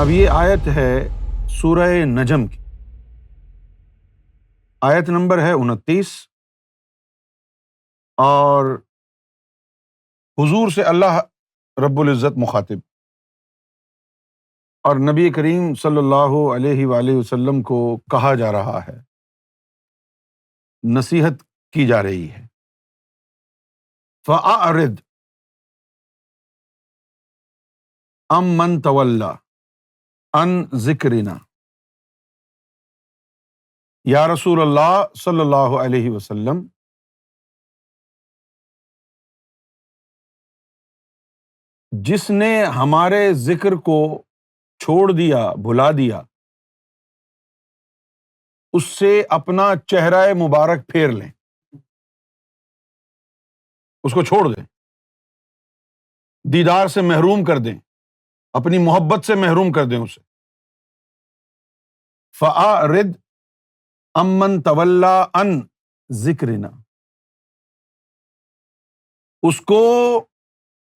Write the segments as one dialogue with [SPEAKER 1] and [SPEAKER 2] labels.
[SPEAKER 1] اب یہ آیت ہے سورہ نجم کی، آیت نمبر ہے 29، اور حضور سے اللہ رب العزت مخاطب اور نبی کریم صلی اللہ علیہ وآلہ وسلم کو کہا جا رہا ہے، نصیحت کی جا رہی ہے۔ فَأَعْرِضْ عَمَّنْ تَوَلَّىٰ عَنْ ذِكْرِنَا، یا رسول اللہ صلی اللہ علیہ وسلم جس نے ہمارے ذکر کو چھوڑ دیا، بھلا دیا، اس سے اپنا چہرہ مبارک پھیر لیں، اس کو چھوڑ دیں، دیدار سے محروم کر دیں، اپنی محبت سے محروم کر دیں اسے۔ فَأَعْرِضْ عَمَّنْ تَوَلَّىٰ عَنْ ذِكْرِنَا، اس کو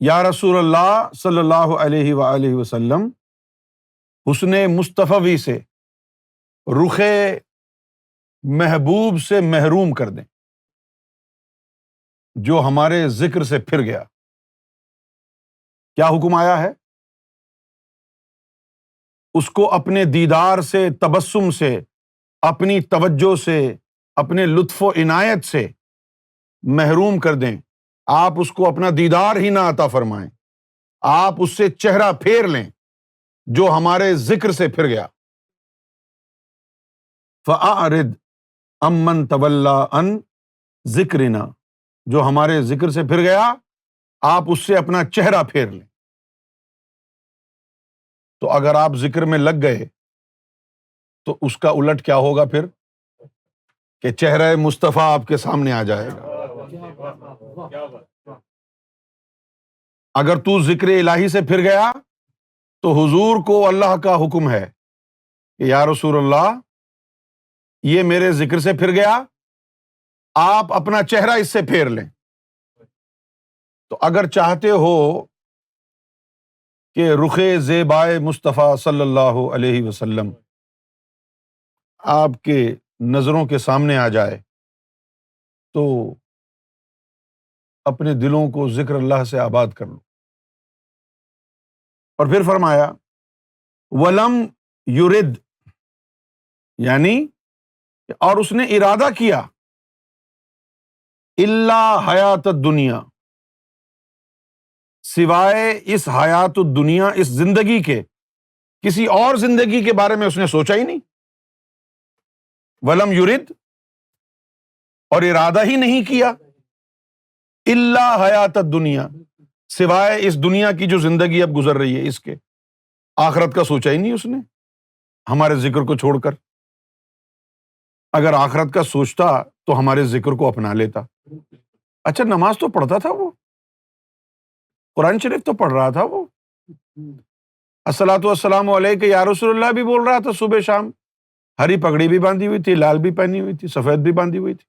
[SPEAKER 1] یا رسول اللہ صلی اللہ علیہ وآلہ وسلم حسن مصطفی سے، رخ محبوب سے محروم کر دیں، جو ہمارے ذکر سے پھر گیا۔ کیا حکم آیا ہے؟ اس کو اپنے دیدار سے، تبسم سے، اپنی توجہ سے، اپنے لطف و عنایت سے محروم کر دیں۔ آپ اس کو اپنا دیدار ہی نہ عطا فرمائیں، آپ اس سے چہرہ پھیر لیں جو ہمارے ذکر سے پھر گیا۔ فَأَعْرِضْ عَمَّنْ تَوَلَّىٰ عَنْ ذِكْرِنَا، جو ہمارے ذکر سے پھر گیا، آپ اس سے اپنا چہرہ پھیر لیں۔ تو اگر آپ ذکر میں لگ گئے تو اس کا الٹ کیا ہوگا پھر؟ کہ چہرہ مصطفیٰ آپ کے سامنے آ جائے گا۔ اگر تو ذکر الہی سے پھر گیا تو حضور کو اللہ کا حکم ہے کہ یا رسول اللہ یہ میرے ذکر سے پھر گیا، آپ اپنا چہرہ اس سے پھیر لیں۔ تو اگر چاہتے ہو کہ رخ زیبائے مصطفیٰ صلی اللہ علیہ وسلم آپ کے نظروں کے سامنے آ جائے تو اپنے دلوں کو ذکر اللہ سے آباد کر لو۔ اور پھر فرمایا وَلَمْ يُرِدْ، یعنی اور اس نے ارادہ کیا الا حیات الدنیا، سوائے اس حیات الدنیا، اس زندگی کے، کسی اور زندگی کے بارے میں اس نے سوچا ہی نہیں۔ وَلَمْ يُرِدْ، اور ارادہ ہی نہیں کیا الا حیات الدنیا، سوائے اس دنیا کی جو زندگی اب گزر رہی ہے اس کے، آخرت کا سوچا ہی نہیں اس نے ہمارے ذکر کو چھوڑ کر۔ اگر آخرت کا سوچتا تو ہمارے ذکر کو اپنا لیتا۔ اچھا نماز تو پڑھتا تھا وہ، قرآن شریف تو پڑھ رہا تھا وہ، الصلاۃ والسلام علیک یا رسول اللہ بھی بول رہا تھا صبح شام، ہری پگڑی بھی باندھی ہوئی تھی، لال بھی پہنی ہوئی تھی، سفید بھی باندھی ہوئی تھی۔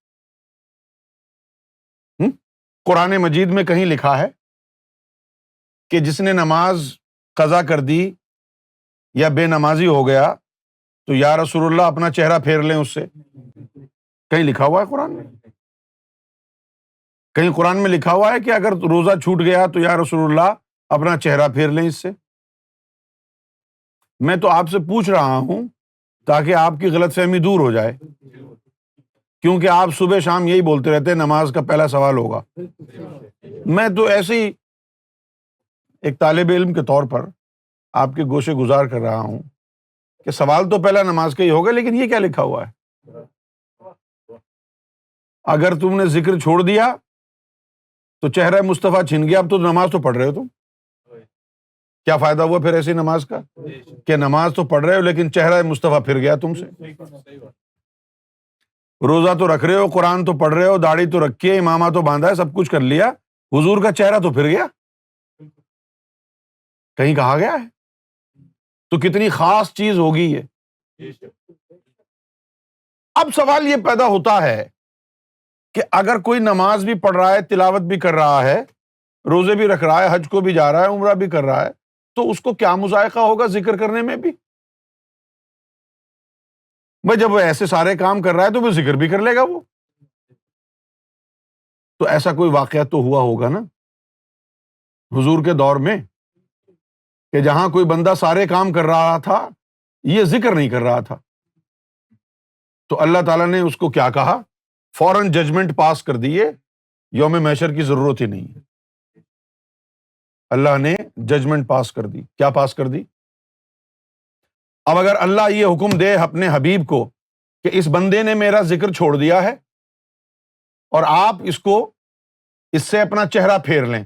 [SPEAKER 1] قرآن مجید میں کہیں لکھا ہے کہ جس نے نماز قضا کر دی یا بے نمازی ہو گیا تو یا رسول اللہ اپنا چہرہ پھیر لیں اس سے؟ کہیں لکھا ہوا ہے قرآن میں؟ کہیں قرآن میں لکھا ہوا ہے کہ اگر روزہ چھوٹ گیا تو یا رسول اللہ اپنا چہرہ پھیر لیں اس سے؟ میں تو آپ سے پوچھ رہا ہوں تاکہ آپ کی غلط فہمی دور ہو جائے، کیونکہ آپ صبح شام یہی بولتے رہتے ہیں نماز کا پہلا سوال ہوگا۔ میں تو ایسے ہی ایک طالب علم کے طور پر آپ کے گوشے گزار کر رہا ہوں کہ سوال تو پہلا نماز کا ہی ہوگا، لیکن یہ کیا لکھا ہوا ہے؟ اگر تم نے ذکر چھوڑ دیا تو چہرہ مصطفیٰ چھن گیا، اب تو نماز تو پڑھ رہے ہو تم، کیا فائدہ ہوا پھر ایسی نماز کا کہ نماز تو پڑھ رہے ہو لیکن چہرہ مصطفیٰ پھر گیا تم سے۔ روزہ تو رکھ رہے ہو، قرآن تو پڑھ رہے ہو، داڑھی تو رکھی ہے، امامہ تو باندھا ہے، سب کچھ کر لیا، حضور کا چہرہ تو پھر گیا، کہیں کہا گیا ہے؟ تو کتنی خاص چیز ہوگی یہ۔ اب سوال یہ پیدا ہوتا ہے کہ اگر کوئی نماز بھی پڑھ رہا ہے، تلاوت بھی کر رہا ہے، روزے بھی رکھ رہا ہے، حج کو بھی جا رہا ہے، عمرہ بھی کر رہا ہے، تو اس کو کیا مذائقہ ہوگا ذکر کرنے میں بھی؟ بھائی جب وہ ایسے سارے کام کر رہا ہے تو وہ ذکر بھی کر لے گا وہ. تو ایسا کوئی واقعہ تو ہوا ہوگا نا حضور کے دور میں کہ جہاں کوئی بندہ سارے کام کر رہا تھا یہ ذکر نہیں کر رہا تھا. تو اللہ تعالیٰ نے اس کو کیا کہا؟ فوراً ججمنٹ پاس کر دیے، یوم محشر کی ضرورت ہی نہیں ہے. اللہ نے ججمنٹ پاس کر دی. کیا پاس کر دی؟ اب اگر اللہ یہ حکم دے اپنے حبیب کو کہ اس بندے نے میرا ذکر چھوڑ دیا ہے اور آپ اس سے اپنا چہرہ پھیر لیں،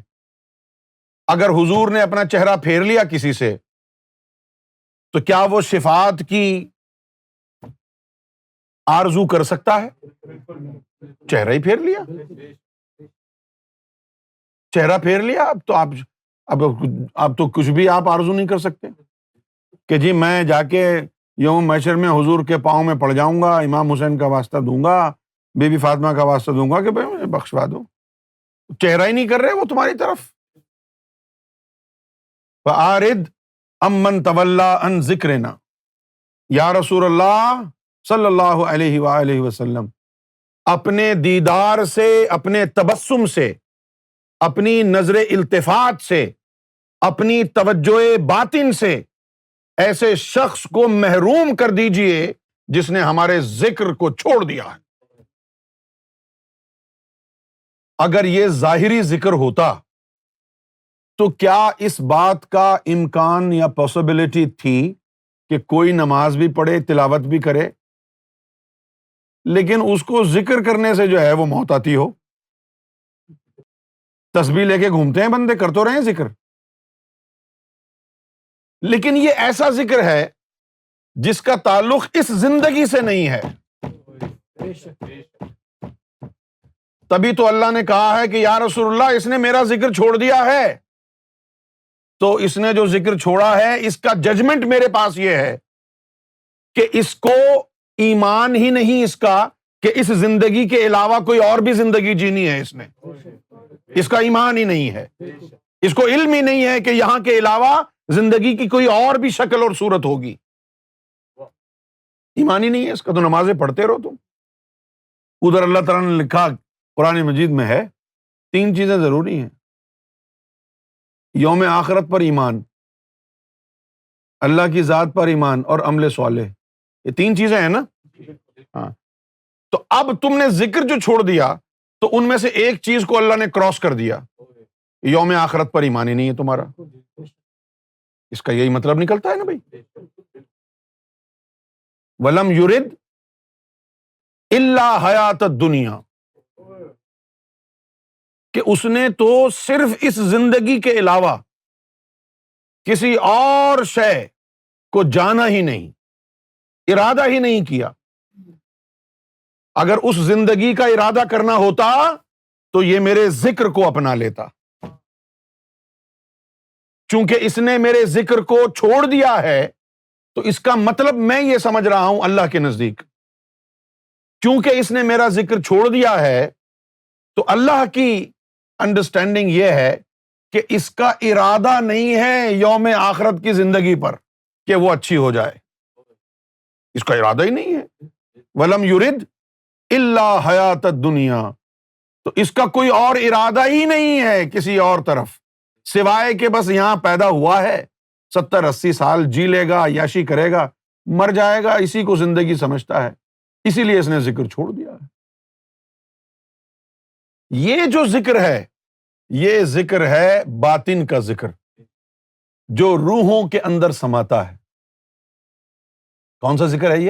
[SPEAKER 1] اگر حضور نے اپنا چہرہ پھیر لیا کسی سے تو کیا وہ شفاعت کی آرزو کر سکتا ہے؟ چہرہ ہی پھیر لیا، چہرہ پھیر لیا. اب تو کچھ بھی آپ آرزو نہیں کر سکتے کہ جی میں جا کے یوم محشر میں حضور کے پاؤں میں پڑ جاؤں گا، امام حسین کا واسطہ دوں گا، بی بی فاطمہ کا واسطہ دوں گا کہ بھائی مجھے بخشوا دو. چہرہ ہی نہیں کر رہے وہ تمہاری طرف. فَأَعْرِضْ عَمَّنْ تَوَلَّىٰ عَنْ ذِكْرِنَا، یا رسول اللہ صلی اللہ علیہ وآلہ وسلم اپنے دیدار سے، اپنے تبسم سے، اپنی نظر التفات سے، اپنی توجہ باطن سے ایسے شخص کو محروم کر دیجئے جس نے ہمارے ذکر کو چھوڑ دیا ہے. اگر یہ ظاہری ذکر ہوتا تو کیا اس بات کا امکان یا پاسبلٹی تھی کہ کوئی نماز بھی پڑھے، تلاوت بھی کرے، لیکن اس کو ذکر کرنے سے جو ہے وہ موت آتی ہو؟ تسبیح لے کے گھومتے ہیں بندے، کر تو رہے ہیں ذکر، لیکن یہ ایسا ذکر ہے جس کا تعلق اس زندگی سے نہیں ہے. تبھی تو اللہ نے کہا ہے کہ یا رسول اللہ اس نے میرا ذکر چھوڑ دیا ہے، تو اس نے جو ذکر چھوڑا ہے اس کا ججمنٹ میرے پاس یہ ہے کہ اس کو ایمان ہی نہیں اس کا کہ اس زندگی کے علاوہ کوئی اور بھی زندگی جینی ہے. اس کا ایمان ہی نہیں ہے، اس کو علم ہی نہیں ہے کہ یہاں کے علاوہ زندگی کی کوئی اور بھی شکل اور صورت ہوگی. ایمان ہی نہیں ہے اس کا، تو نمازیں پڑھتے رہو تم. ادھر اللہ تعالیٰ نے لکھا قرآن مجید میں ہے 3 چیزیں ضروری ہیں: یوم آخرت پر ایمان، اللہ کی ذات پر ایمان، اور عمل صالح. یہ 3 چیزیں ہیں نا. ہاں، تو اب تم نے ذکر جو چھوڑ دیا تو ان میں سے ایک چیز کو اللہ نے کراس کر دیا، یوم آخرت پر ایمان ہی نہیں ہے تمہارا. اس کا یہی مطلب نکلتا ہے نا بھائی. وَلَمْ يُرِدْ إِلَّا حَيَاةَ الدُّنْيَا، کہ اس نے تو صرف اس زندگی کے علاوہ کسی اور شے کو جانا ہی نہیں، ارادہ ہی نہیں کیا. اگر اس زندگی کا ارادہ کرنا ہوتا تو یہ میرے ذکر کو اپنا لیتا. چونکہ اس نے میرے ذکر کو چھوڑ دیا ہے تو اس کا مطلب میں یہ سمجھ رہا ہوں اللہ کے نزدیک، چونکہ اس نے میرا ذکر چھوڑ دیا ہے تو اللہ کی انڈرسٹینڈنگ یہ ہے کہ اس کا ارادہ نہیں ہے یوم آخرت کی زندگی پر کہ وہ اچھی ہو جائے. اس کا ارادہ ہی نہیں ہے. وَلَمْ يُرِدْ إِلَّا حَيَاةَ الدُّنْيَا، تو اس کا کوئی اور ارادہ ہی نہیں ہے کسی اور طرف سوائے کہ بس یہاں پیدا ہوا ہے، 70-80 سال جی لے گا، عیاشی کرے گا، مر جائے گا، اسی کو زندگی سمجھتا ہے، اسی لیے اس نے ذکر چھوڑ دیا ہے. یہ جو ذکر ہے یہ ذکر ہے باطن کا ذکر جو روحوں کے اندر سماتا ہے. کون سا ذکر ہے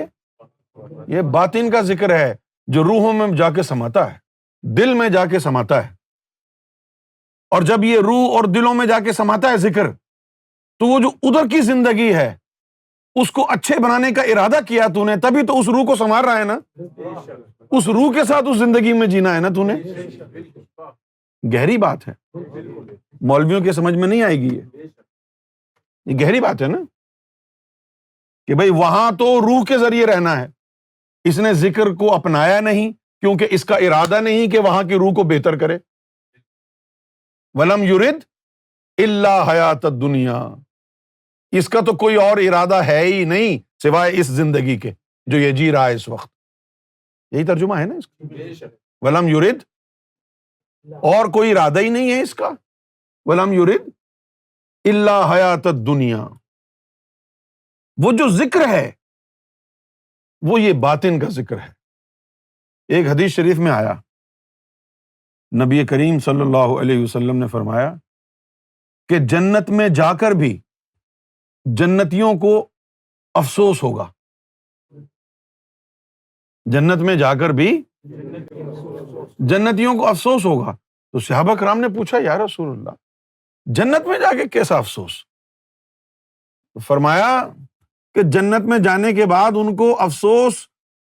[SPEAKER 1] یہ باطن کا ذکر ہے جو روحوں میں جا کے سماتا ہے، دل میں جا کے سماتا ہے. اور جب یہ روح اور دلوں میں جا کے سماتا ہے ذکر، تو وہ جو ادھر کی زندگی ہے اس کو اچھے بنانے کا ارادہ کیا تو نے، تبھی تو اس روح کو سنوار رہا ہے نا. اس روح کے ساتھ اس زندگی میں جینا ہے نا تو نے. گہری بات ہے، مولویوں کے سمجھ میں نہیں آئے گی یہ گہری بات ہے نا کہ بھئی وہاں تو روح کے ذریعے رہنا ہے. اس نے ذکر کو اپنایا نہیں کیونکہ اس کا ارادہ نہیں کہ وہاں کی روح کو بہتر کرے. وَلَمْ يُرِدْ إِلَّا حَيَاةَ الدُّنْيَا، اس کا تو کوئی اور ارادہ ہے ہی نہیں سوائے اس زندگی کے جو یہ جی رہا ہے اس وقت. یہی ترجمہ ہے نا اس کا. ولم یرد، اور کوئی ارادہ ہی نہیں ہے اس کا. ولم یرد الا حیات الدنیا. وہ جو ذکر ہے وہ یہ باطن کا ذکر ہے. ایک حدیث شریف میں آیا، نبی کریم صلی اللہ علیہ وسلم نے فرمایا کہ جنت میں جا کر بھی جنتیوں کو افسوس ہوگا. جنت میں جا کر بھی جنتیوں کو افسوس ہوگا. تو صحابہ کرام نے پوچھا یا رسول اللہ جنت میں جا کے کیسا افسوس؟ تو فرمایا کہ جنت میں جانے کے بعد ان کو افسوس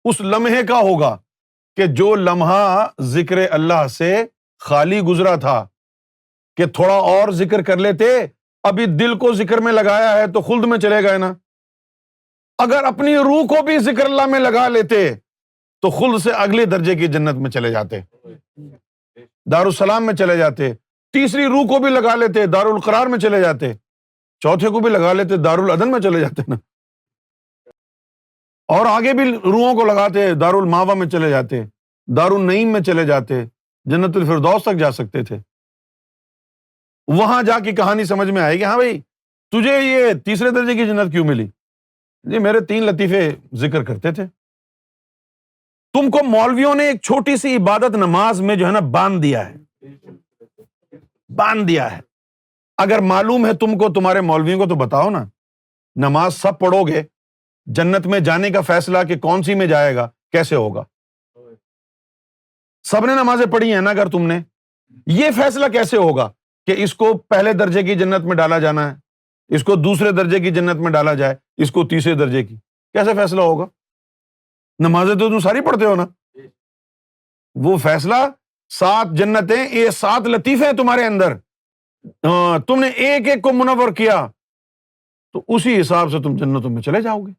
[SPEAKER 1] اس لمحے کا ہوگا کہ جو لمحہ ذکر اللہ سے خالی گزرا تھا، کہ تھوڑا اور ذکر کر لیتے، ابھی دل کو ذکر میں لگایا ہے تو خلد میں چلے گئے نا. اگر اپنی روح کو بھی ذکر اللہ میں لگا لیتے تو خلد سے اگلے درجے کی جنت میں چلے جاتے، دارالسلام میں چلے جاتے. تیسری روح کو بھی لگا لیتے، دارالقرار میں چلے جاتے. چوتھے کو بھی لگا لیتے، دارالعدن میں چلے جاتے نا. اور آگے بھی روحوں کو لگاتے، دارالماوا میں چلے جاتے، دارالنعیم میں چلے جاتے، جنت الفردوس تک جا سکتے تھے. وہاں جا کے کہانی سمجھ میں آئے گی، ہاں بھائی تجھے یہ تیسرے درجے کی جنت کیوں ملی؟ جی میرے 3 لطیفے ذکر کرتے تھے. تم کو مولویوں نے ایک چھوٹی سی عبادت نماز میں جو ہے نا باندھ دیا ہے. اگر معلوم ہے تم کو، تمہارے مولویوں کو تو بتاؤ نا. نماز سب پڑھو گے، جنت میں جانے کا فیصلہ کہ کون سی میں جائے گا کیسے ہوگا؟ سب نے نمازیں پڑھی ہیں نا. اگر تم نے، یہ فیصلہ کیسے ہوگا کہ اس کو پہلے درجے کی جنت میں ڈالا جانا ہے، اس کو دوسرے درجے کی جنت میں ڈالا جائے، اس کو تیسرے درجے کی؟ کیسے فیصلہ ہوگا؟ نمازیں تو تم ساری پڑھتے ہو نا. وہ فیصلہ 7 جنتیں، یہ 7 لطیفے ہیں تمہارے اندر، تم نے ایک ایک کو منور کیا تو اسی حساب سے تم جنتوں میں چلے جاؤ گے.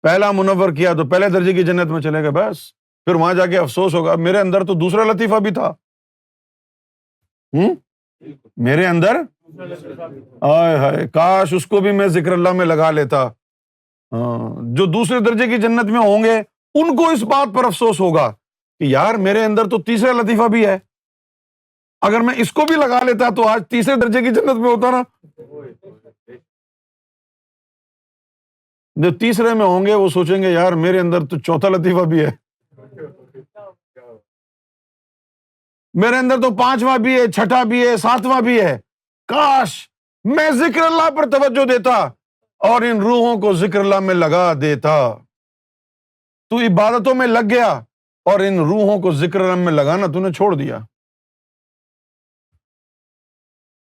[SPEAKER 1] پہلا منور کیا تو پہلے درجے کی جنت میں چلے گئے، بس. پھر وہاں جا کے افسوس ہوگا میرے اندر تو دوسرا لطیفہ بھی تھا. میرے اندر آئے ہائے کاش اس کو بھی میں ذکر اللہ میں لگا لیتا. جو دوسرے درجے کی جنت میں ہوں گے ان کو اس بات پر افسوس ہوگا کہ یار میرے اندر تو تیسرا لطیفہ بھی ہے، اگر میں اس کو بھی لگا لیتا تو آج تیسرے درجے کی جنت میں ہوتا نا. جو تیسرے میں ہوں گے وہ سوچیں گے یار میرے اندر تو چوتھا لطیفہ بھی ہے، میرے اندر تو 5واں بھی ہے، 6واں بھی ہے، 7واں بھی ہے. کاش میں ذکر اللہ پر توجہ دیتا اور ان روحوں کو ذکر اللہ میں لگا دیتا. تو عبادتوں میں لگ گیا اور ان روحوں کو ذکر اللہ میں لگانا تو نے چھوڑ دیا،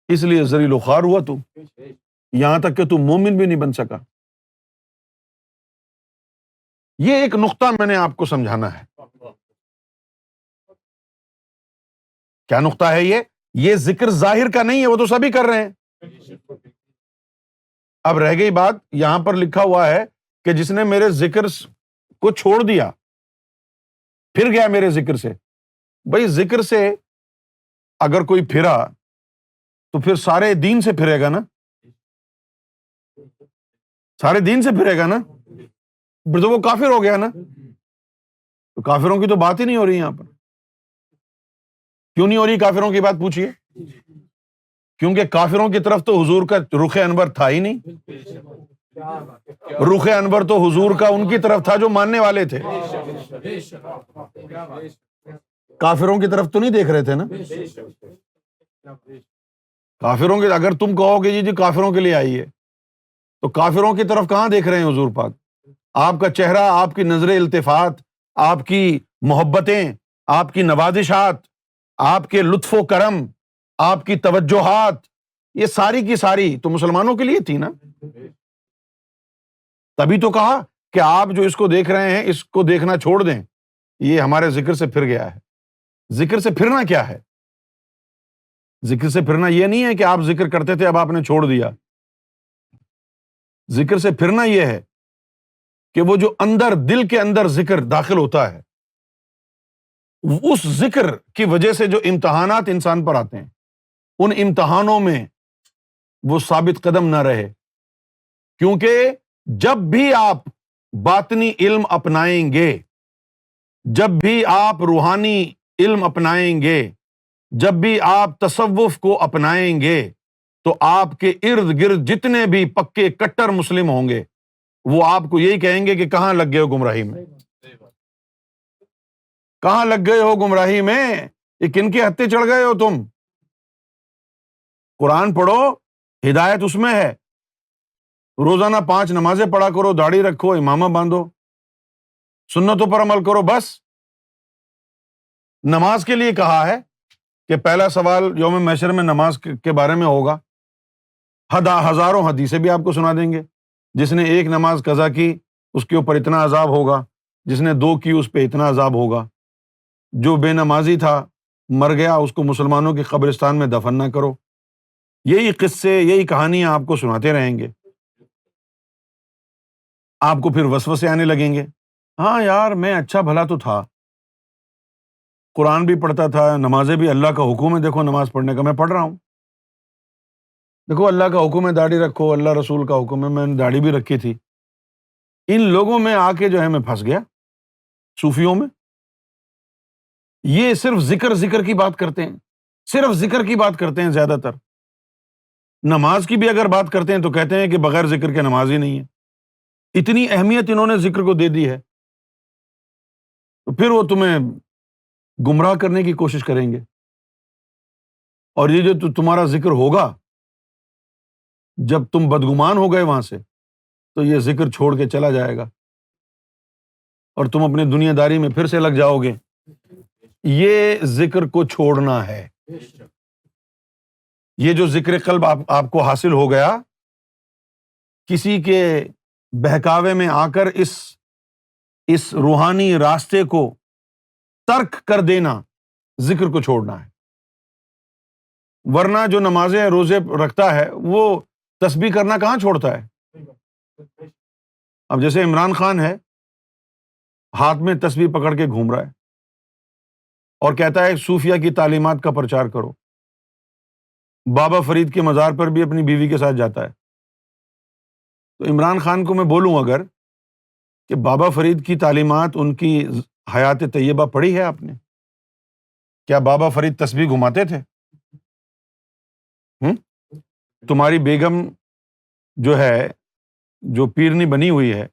[SPEAKER 1] اس لیے ذلیل و خوار ہوا تو، یہاں تک کہ تو مومن بھی نہیں بن سکا. یہ ایک نقطہ میں نے آپ کو سمجھانا ہے. کیا نقطہ ہے یہ ذکر ظاہر کا نہیں ہے، وہ تو سبھی کر رہے ہیں. اب رہ گئی بات، یہاں پر لکھا ہوا ہے کہ جس نے میرے ذکر کو چھوڑ دیا، پھر گیا میرے ذکر سے. بھائی ذکر سے اگر کوئی پھرا تو پھر سارے دین سے پھرے گا نا، سارے دین سے پھرے گا نا، پھر تو وہ کافر ہو گیا نا. تو کافروں کی تو بات ہی نہیں ہو رہی یہاں پر. کیوں نہیں ہو رہی کافروں کی بات؟ پوچھیے. کیونکہ کافروں کی طرف تو حضور کا رخ انور تھا ہی نہیں. رخ انور تو حضور کا ان کی طرف تھا جو ماننے والے تھے، کافروں کی طرف تو نہیں دیکھ رہے تھے نا. کافروں کے، اگر تم کہو گے جی کافروں کے لیے آئیے، تو کافروں کی طرف کہاں دیکھ رہے ہیں حضور پاک؟ آپ کا چہرہ، آپ کی نظر التفات، آپ کی محبتیں، آپ کی نوازشات، آپ کے لطف و کرم، آپ کی توجہات، یہ ساری کی ساری تو مسلمانوں کے لیے تھی نا. تبھی تو کہا کہ آپ جو اس کو دیکھ رہے ہیں اس کو دیکھنا چھوڑ دیں، یہ ہمارے ذکر سے پھر گیا ہے. ذکر سے پھرنا کیا ہے؟ ذکر سے پھرنا یہ نہیں ہے کہ آپ ذکر کرتے تھے اب آپ نے چھوڑ دیا. ذکر سے پھرنا یہ ہے کہ وہ جو اندر، دل کے اندر ذکر داخل ہوتا ہے، اس ذکر کی وجہ سے جو امتحانات انسان پر آتے ہیں، ان امتحانوں میں وہ ثابت قدم نہ رہے، کیونکہ جب بھی آپ باطنی علم اپنائیں گے، جب بھی آپ روحانی علم اپنائیں گے، جب بھی آپ تصوف کو اپنائیں گے، تو آپ کے ارد گرد جتنے بھی پکے کٹر مسلم ہوں گے وہ آپ کو یہی کہیں گے کہ کہاں لگ گئے ہو گمراہی میں، کہاں لگ گئے ہو گمراہی میں، یہ کن کے ہتھے چڑھ گئے ہو تم؟ قرآن پڑھو، ہدایت اس میں ہے، روزانہ 5 نمازیں پڑھا کرو، داڑھی رکھو، امامہ باندھو، سنتوں پر عمل کرو، بس۔ نماز کے لیے کہا ہے کہ پہلا سوال یوم محشر میں نماز کے بارے میں ہوگا، ہزاروں حدیثیں بھی آپ کو سنا دیں گے، جس نے ایک نماز قضا کی اس کے اوپر اتنا عذاب ہوگا، جس نے 2 کی اس پہ اتنا عذاب ہوگا، جو بے نمازی تھا مر گیا اس کو مسلمانوں کی قبرستان میں دفن نہ کرو۔ یہی قصے، یہی کہانیاں آپ کو سناتے رہیں گے، آپ کو پھر وسوسے آنے لگیں گے، ہاں یار میں اچھا بھلا تو تھا، قرآن بھی پڑھتا تھا، نمازیں بھی، اللہ کا حکم ہے دیکھو نماز پڑھنے کا، میں پڑھ رہا ہوں، دیکھو اللہ کا حکم ہے داڑھی رکھو، اللہ رسول کا حکم ہے، میں نے داڑھی بھی رکھی تھی۔ ان لوگوں میں آ کے جو ہے میں پھنس گیا، صوفیوں میں، یہ صرف ذکر کی بات کرتے ہیں، صرف ذکر کی بات کرتے ہیں زیادہ تر، نماز کی بھی اگر بات کرتے ہیں تو کہتے ہیں کہ بغیر ذکر کے نماز ہی نہیں ہے، اتنی اہمیت انہوں نے ذکر کو دے دی ہے، تو پھر وہ تمہیں گمراہ کرنے کی کوشش کریں گے، اور یہ جو تمہارا ذکر ہوگا جب تم بدگمان ہو گئے وہاں سے، تو یہ ذکر چھوڑ کے چلا جائے گا اور تم اپنے دنیا داری میں پھر سے لگ جاؤ گے۔ یہ ذکر کو چھوڑنا ہے، یہ جو ذکر قلب آپ کو حاصل ہو گیا، کسی کے بہکاوے میں آ کر اس روحانی راستے کو ترک کر دینا، ذکر کو چھوڑنا ہے۔ ورنہ جو نمازیں روزے رکھتا ہے وہ تسبیح کرنا کہاں چھوڑتا ہے؟ اب جیسے عمران خان ہے، ہاتھ میں تسبیح پکڑ کے گھوم رہا ہے اور کہتا ہے صوفیہ کی تعلیمات کا پرچار کرو، بابا فرید کے مزار پر بھی اپنی بیوی کے ساتھ جاتا ہے۔ تو عمران خان کو میں بولوں اگر کہ بابا فرید کی تعلیمات، ان کی حیات طیبہ پڑھی ہے آپ نے؟ کیا بابا فرید تسبیح گھماتے تھے؟ تمہاری بیگم جو ہے، جو پیرنی بنی ہوئی ہے،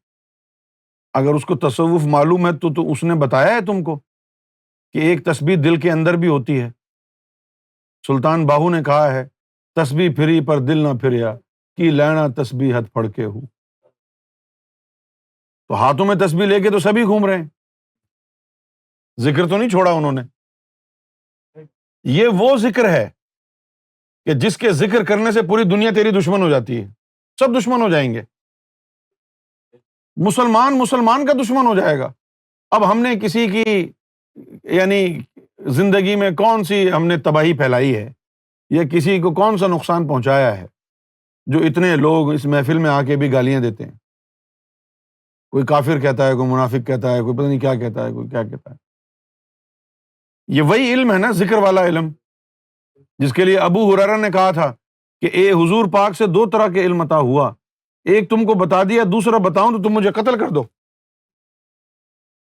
[SPEAKER 1] اگر اس کو تصوف معلوم ہے تو اس نے بتایا ہے تم کو کہ ایک تسبیح دل کے اندر بھی ہوتی ہے؟ سلطان باہو نے کہا ہے، تسبیح پھری پر دل نہ پھریا، کی لینا تسبیح ہتھ پھڑ کے ہو۔ تو ہاتھوں میں تسبیح لے کے تو سبھی گھوم رہے ہیں، ذکر تو نہیں چھوڑا انہوں نے۔ یہ وہ ذکر ہے کہ جس کے ذکر کرنے سے پوری دنیا تیری دشمن ہو جاتی ہے، سب دشمن ہو جائیں گے، مسلمان کا دشمن ہو جائے گا۔ اب ہم نے کسی کی یعنی زندگی میں کون سی ہم نے تباہی پھیلائی ہے یا کسی کو کون سا نقصان پہنچایا ہے جو اتنے لوگ اس محفل میں آ کے بھی گالیاں دیتے ہیں؟ کوئی کافر کہتا ہے، کوئی منافق کہتا ہے، کوئی پتہ نہیں کیا کہتا ہے، کوئی کیا کہتا ہے۔ یہ وہی علم ہے نا، ذکر والا علم، جس کے لیے ابو ہریرہ نے کہا تھا کہ اے حضور پاک سے 2 طرح کے علم عطا ہوا، ایک تم کو بتا دیا، دوسرا بتاؤں تو تم مجھے قتل کر دو۔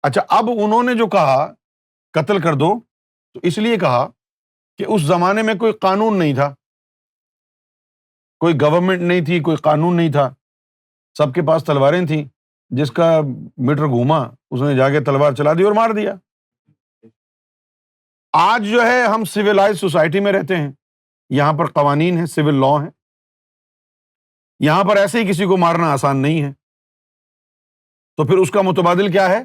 [SPEAKER 1] اچھا، اب انہوں نے جو کہا قتل کر دو، تو اس لیے کہا کہ اس زمانے میں کوئی قانون نہیں تھا، کوئی گورنمنٹ نہیں تھی، کوئی قانون نہیں تھا، سب کے پاس تلواریں تھیں، جس کا میٹر گھوما اس نے جا کے تلوار چلا دی اور مار دیا۔ آج جو ہے ہم سویلائز سوسائٹی میں رہتے ہیں، یہاں پر قوانین ہیں، سول لا ہیں، یہاں پر ایسے ہی کسی کو مارنا آسان نہیں ہے۔ تو پھر اس کا متبادل کیا ہے؟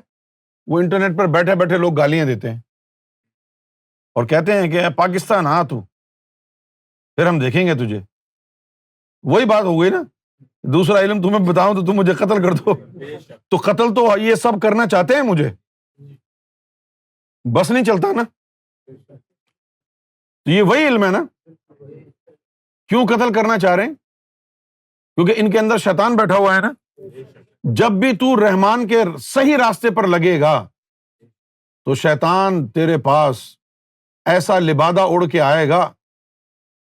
[SPEAKER 1] وہ انٹرنیٹ پر بیٹھے بیٹھے لوگ گالیاں دیتے ہیں اور کہتے ہیں کہ پاکستان آ تو پھر ہم دیکھیں گے تجھے۔ وہی بات ہو گئی نا، دوسرا علم تمہیں بتاؤں تو تم مجھے قتل کر دو، تو قتل تو یہ سب کرنا چاہتے ہیں مجھے، بس نہیں چلتا نا۔ تو یہ وہی علم ہے نا، کیوں قتل کرنا چاہ رہے ہیں؟ کیونکہ ان کے اندر شیطان بیٹھا ہوا ہے نا۔ جب بھی تو رحمان کے صحیح راستے پر لگے گا تو شیطان تیرے پاس ایسا لبادہ اڑ کے آئے گا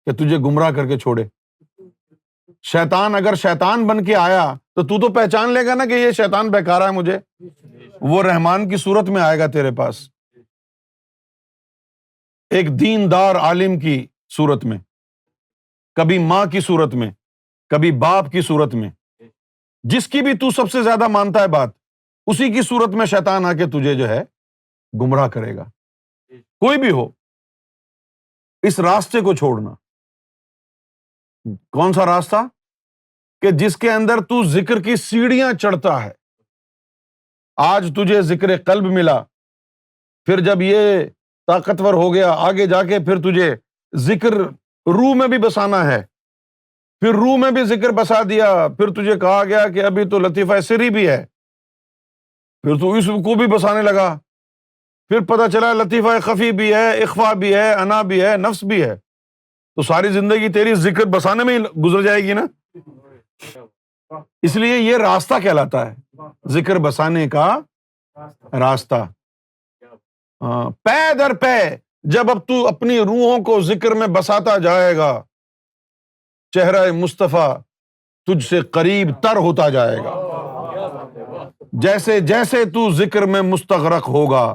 [SPEAKER 1] کہ تجھے گمراہ کر کے چھوڑے۔ شیطان اگر شیطان بن کے آیا تو پہچان لے گا نا کہ یہ شیطان بہکا رہا ہے مجھے. وہ رحمان کی صورت میں آئے گا تیرے پاس، ایک دیندار عالم کی صورت میں، کبھی ماں کی صورت میں، کبھی باپ کی صورت میں، جس کی بھی تو سب سے زیادہ مانتا ہے بات، اسی کی صورت میں شیطان آ کے تجھے جو ہے گمراہ کرے گا. کوئی بھی ہو، اس راستے کو چھوڑنا. کون سا راستہ؟ کہ جس کے اندر تو ذکر کی سیڑھیاں چڑھتا ہے. آج تجھے ذکر قلب ملا، پھر جب یہ طاقتور ہو گیا آگے جا کے پھر تجھے ذکر روح میں بھی بسانا ہے، پھر روح میں بھی ذکر بسا دیا، پھر تجھے کہا گیا کہ ابھی تو لطیفہ سری بھی ہے، پھر تو اس کو بھی بسانے لگا، پھر پتہ چلا لطیفہ خفی بھی ہے، اخفا بھی ہے، انا بھی ہے، نفس بھی ہے. تو ساری زندگی تیری ذکر بسانے میں ہی گزر جائے گی نا. اس لیے یہ راستہ کہلاتا ہے، ذکر بسانے کا راستہ. پے در پے جب اب تو اپنی روحوں کو ذکر میں بساتا جائے گا، چہرہ مصطفیٰ تجھ سے قریب تر ہوتا جائے گا. جیسے جیسے تو ذکر میں مستغرق ہوگا،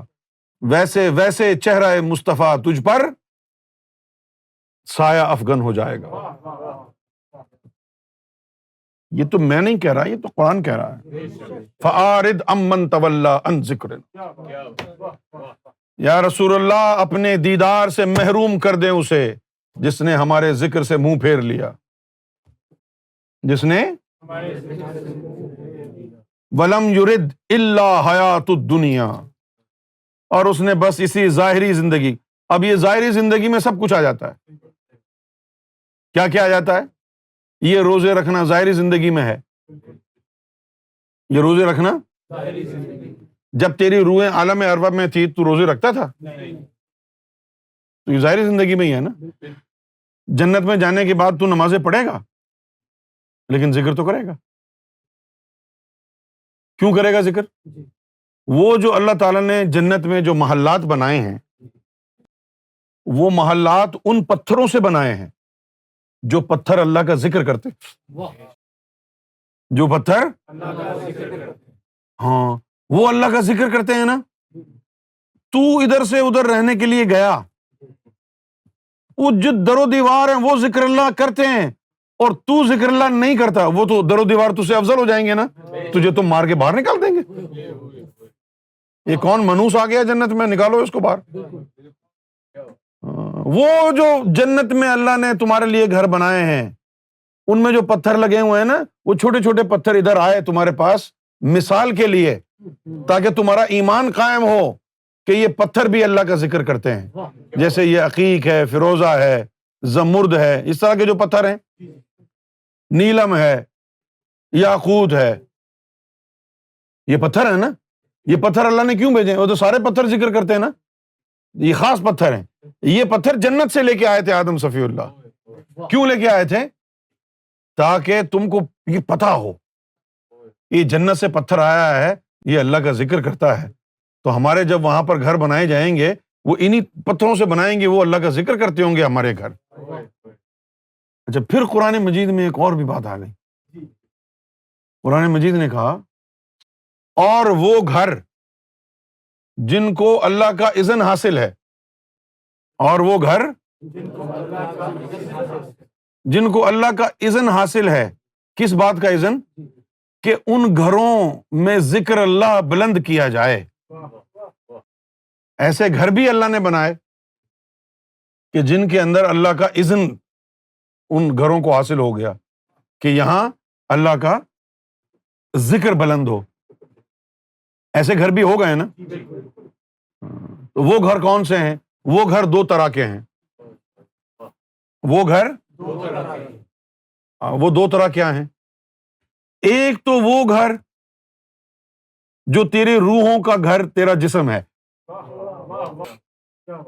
[SPEAKER 1] ویسے ویسے چہرہ مصطفیٰ تجھ پر سایہ افغن ہو جائے گا. یہ تو میں نہیں کہہ رہا، یہ تو قرآن کہہ رہا ہے. فَأَعْرِضْ عَمَّنْ تَوَلَّىٰ عَنْ ذِكْرِنَا. یا رسول اللہ اپنے دیدار سے محروم کر دیں اسے جس نے ہمارے ذکر سے منہ پھیر لیا، جس نے وَلَمْ يُرِدْ إِلَّا حَيَاةُ الدُّنْيَا، اور اس نے بس اسی ظاہری زندگی. اب یہ ظاہری زندگی میں سب کچھ آ جاتا ہے. کیا کیا آ جاتا ہے؟ یہ روزے رکھنا ظاہری زندگی میں ہے. یہ روزے رکھنا جب تیری روحیں عالم ارواح میں تھی تو روزے رکھتا تھا؟ تو یہ ظاہری زندگی میں ہی ہے نا. جنت میں جانے کے بعد تو نمازیں پڑھے گا لیکن ذکر تو کرے گا. کیوں کرے گا ذکر؟ وہ جو اللہ تعالیٰ نے جنت میں جو محلات بنائے ہیں، وہ محلات ان پتھروں سے بنائے ہیں جو پتھر اللہ کا ذکر کرتے. جو پتھر ہاں وہ اللہ کا ذکر کرتے ہیں نا. تو ادھر سے ادھر رہنے کے لیے گیا، وہ جو در و دیوار ہیں وہ ذکر اللہ کرتے ہیں اور تو ذکر اللہ نہیں کرتا، وہ تو در و دیوار تجھ سے افضل ہو جائیں گے نا. تجھے تو مار کے باہر نکال دیں گے. یہ کون منوس آ گیا جنت میں، نکالو اس کو باہر. وہ جو جنت میں اللہ نے تمہارے لیے گھر بنائے ہیں، ان میں جو پتھر لگے ہوئے ہیں نا، وہ چھوٹے چھوٹے پتھر ادھر آئے تمہارے پاس مثال کے لیے، تاکہ تمہارا ایمان قائم ہو کہ یہ پتھر بھی اللہ کا ذکر کرتے ہیں. جیسے یہ عقیق ہے، فیروزہ ہے، زمرد ہے، اس طرح کے جو پتھر ہیں، نیلم ہے، یاقوت ہے، یہ پتھر ہے نا. یہ پتھر اللہ نے کیوں بھیجے؟ وہ تو سارے پتھر ذکر کرتے ہیں نا، یہ خاص پتھر ہیں. یہ پتھر جنت سے لے کے آئے تھے آدم صفی اللہ. کیوں لے کے آئے تھے؟ تاکہ تم کو یہ پتہ ہو یہ جنت سے پتھر آیا ہے، یہ اللہ کا ذکر کرتا ہے. تو ہمارے جب وہاں پر گھر بنائے جائیں گے وہ انہی پتھروں سے بنائیں گے، وہ اللہ کا ذکر کرتے ہوں گے ہمارے گھر. اچھا، پھر قرآن مجید میں ایک اور بھی بات آ گئی. قرآن مجید نے کہا اور وہ گھر جن کو اللہ کا اذن حاصل ہے، اور وہ گھر جن کو اللہ کا اذن حاصل ہے. کس بات کا اذن؟ کہ ان گھروں میں ذکر اللہ بلند کیا جائے. ایسے گھر بھی اللہ نے بنائے کہ جن کے اندر اللہ کا اذن ان گھروں کو حاصل ہو گیا کہ یہاں اللہ کا ذکر بلند ہو. ایسے گھر بھی ہو گئے نا. تو وہ گھر کون سے ہیں؟ وہ گھر دو طرح کے ہیں. وہ گھر وہ دو طرح کیا ہیں؟ ایک تو وہ گھر جو تیری روحوں کا گھر، تیرا جسم ہے.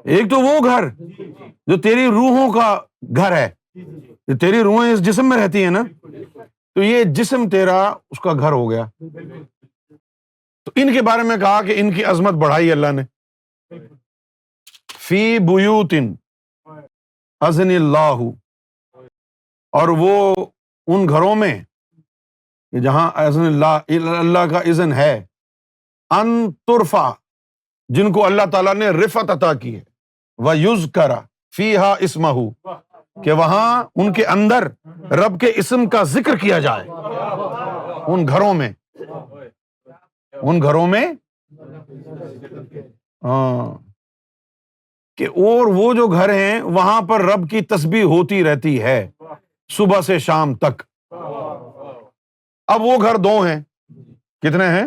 [SPEAKER 1] ایک تو وہ گھر جو تیری روحوں کا گھر ہے، تیری روحیں اس جسم میں رہتی ہیں نا، تو یہ جسم تیرا اس کا گھر ہو گیا. تو ان کے بارے میں کہا کہ ان کی عظمت بڑھائی اللہ نے. فی بیوت اذن اللہ، اور وہ ان گھروں میں جہاں اذن اللہ کا اذن ہے، ان ترفع، جن کو اللہ تعالیٰ نے رفعت عطا کی ہے، وَيُذْكَرَ فِيهَا اسْمَهُ، کہ وہاں ان کے اندر رب کے اسم کا ذکر کیا جائے، ان گھروں میں، ان گھروں میں کہ اور وہ جو گھر ہیں وہاں پر رب کی تسبیح ہوتی رہتی ہے صبح سے شام تک۔ اب وہ گھر دو ہیں، کتنے ہیں؟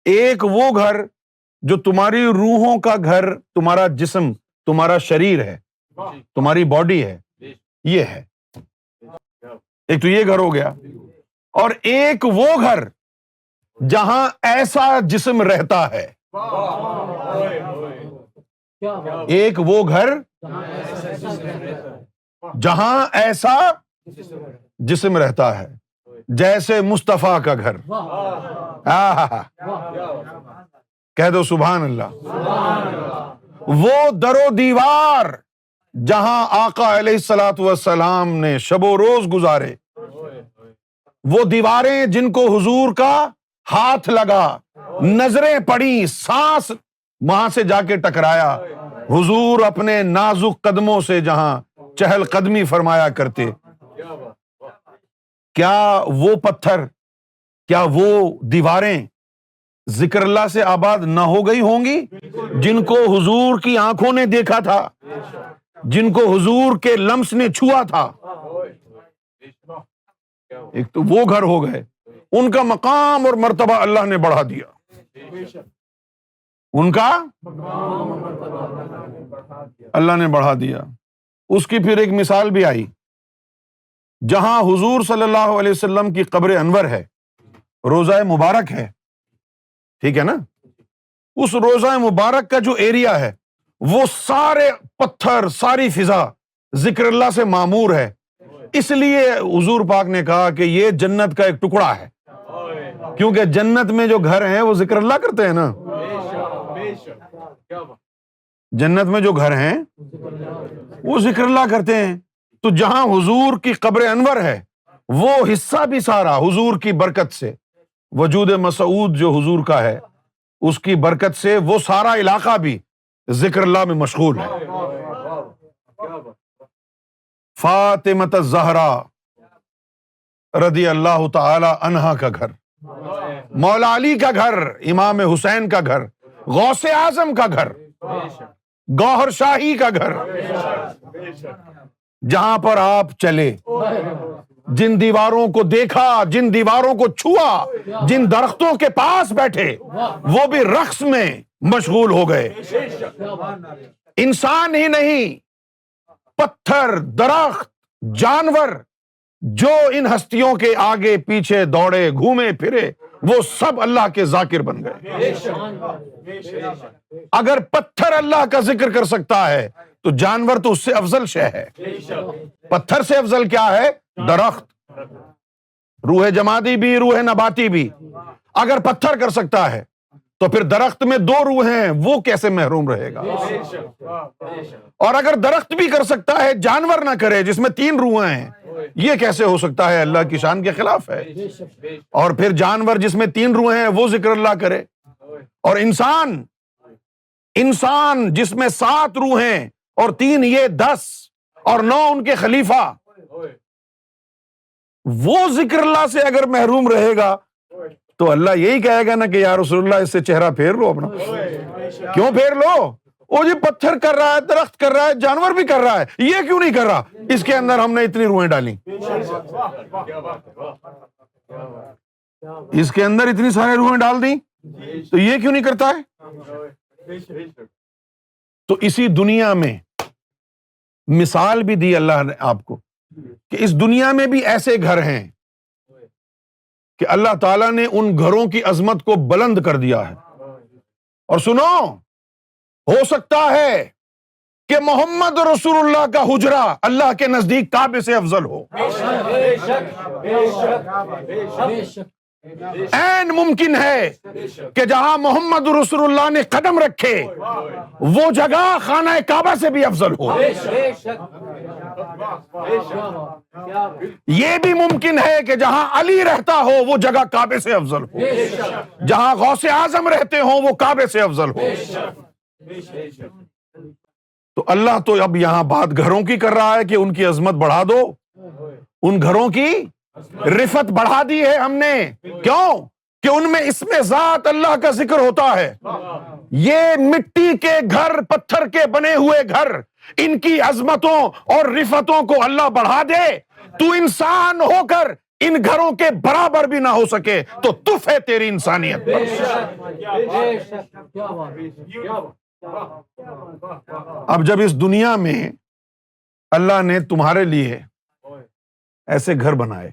[SPEAKER 1] ایک وہ گھر جو تمہاری روحوں کا گھر، تمہارا جسم، تمہارا شریر ہے، تمہاری باڈی ہے، یہ ہے، ایک تو یہ گھر ہو گیا، اور ایک وہ گھر جہاں ایسا جسم رہتا ہے، ایک وہ گھر جہاں ایسا جسم رہتا ہے، جیسے مصطفیٰ کا گھر۔ کہہ دو سبحان اللہ۔ وہ در و دیوار جہاں آقا علیہ الصلوۃ والسلام نے شب و روز گزارے، وہ دیواریں جن کو حضور کا ہاتھ لگا، نظریں پڑی، سانس وہاں سے جا کے ٹکرایا، حضور اپنے نازک قدموں سے جہاں چہل قدمی فرمایا کرتے، کیا وہ پتھر، کیا وہ دیواریں ذکر اللہ سے آباد نہ ہو گئی ہوں گی، جن کو حضور کی آنکھوں نے دیکھا تھا، جن کو حضور کے لمس نے چھوا تھا؟ ایک تو وہ گھر ہو گئے، ان کا مقام اور مرتبہ اللہ نے بڑھا دیا، ان کا اللہ نے بڑھا دیا۔ اس کی پھر ایک مثال بھی آئی، جہاں حضور صلی اللہ علیہ وسلم کی قبر انور ہے، روضہ مبارک ہے، ٹھیک ہے نا، اس روضہ مبارک کا جو ایریا ہے وہ سارے پتھر، ساری فضا ذکر اللہ سے معمور ہے، اس لیے حضور پاک نے کہا کہ یہ جنت کا ایک ٹکڑا ہے، کیونکہ جنت میں جو گھر ہیں وہ ذکر اللہ کرتے ہیں نا، جنت میں جو گھر ہیں وہ ذکر اللہ کرتے ہیں، تو جہاں حضور کی قبر انور ہے وہ حصہ بھی سارا حضور کی برکت سے، وجود مسعود جو حضور کا ہے اس کی برکت سے وہ سارا علاقہ بھی ذکر اللہ میں مشغول ہے۔ فاطمہ الزہرا رضی اللہ تعالی عنہا کا گھر، مولا علی کا گھر، امام حسین کا گھر، غوث اعظم کا گھر، گوہر شاہی کا گھر، جہاں پر آپ چلے، جن دیواروں کو دیکھا، جن دیواروں کو چھوا، جن درختوں کے پاس بیٹھے، وہ بھی رقص میں مشغول ہو گئے۔ انسان ہی نہیں، پتھر، درخت، جانور جو ان ہستیوں کے آگے پیچھے دوڑے، گھومے پھرے، وہ سب اللہ کے ذاکر بن گئے۔ اگر پتھر اللہ کا ذکر کر سکتا ہے تو جانور تو اس سے افضل شے ہے۔ پتھر سے افضل کیا ہے؟ درخت، روح جمادی بھی، روح نباتی بھی۔ اگر پتھر کر سکتا ہے تو پھر درخت میں دو روح ہیں، وہ کیسے محروم رہے گا؟ اور اگر درخت بھی کر سکتا ہے، جانور نہ کرے جس میں تین روحیں ہیں، یہ کیسے ہو سکتا ہے؟ اللہ کی شان کے خلاف ہے۔ اور پھر جانور جس میں تین روحیں ہیں وہ ذکر اللہ کرے، اور انسان جس میں 7 روحیں اور 3 یہ 10 اور 9 ان کے خلیفہ، وہ ذکر اللہ سے اگر محروم رہے گا تو اللہ یہی کہے گا نا کہ یا رسول اللہ اس سے چہرہ پھیر لو اپنا۔ کیوں پھیر لو؟ وہ جی پتھر کر رہا ہے، درخت کر رہا ہے، جانور بھی کر رہا ہے، یہ کیوں نہیں کر رہا؟ اس کے اندر ہم نے اتنی روحیں ڈالی، اس کے اندر اتنی سارے روحیں ڈال دی، تو یہ کیوں نہیں کرتا ہے؟ تو اسی دنیا میں مثال بھی دی اللہ نے آپ کو کہ اس دنیا میں بھی ایسے گھر ہیں کہ اللہ تعالیٰ نے ان گھروں کی عظمت کو بلند کر دیا ہے۔ اور سنو، ہو سکتا ہے کہ محمد رسول اللہ کا حجرہ اللہ کے نزدیک کعبے سے افضل ہو، عین ممکن ہے کہ جہاں محمد رسول اللہ نے قدم رکھے وہ جگہ خانہ کعبہ سے بھی افضل ہو۔ یہ بھی ممکن ہے کہ جہاں علی رہتا ہو وہ جگہ کعبے سے افضل ہو، جہاں غوث اعظم رہتے ہوں وہ کعبے سے افضل ہو۔ تو اللہ تو اب یہاں بات گھروں کی کر رہا ہے کہ ان کی عظمت بڑھا دو، ان گھروں کی رفعت بڑھا دی ہے ہم نے۔ کیوں؟ کہ ان میں اسم ذات اللہ کا ذکر ہوتا ہے۔ یہ مٹی کے گھر، پتھر کے بنے ہوئے گھر، ان کی عظمتوں اور رفعتوں کو اللہ بڑھا دے، تو انسان ہو کر ان گھروں کے برابر بھی نہ ہو سکے تو تف ہے تیری انسانیت پر۔ اب جب اس دنیا میں اللہ نے تمہارے لیے ایسے گھر بنائے،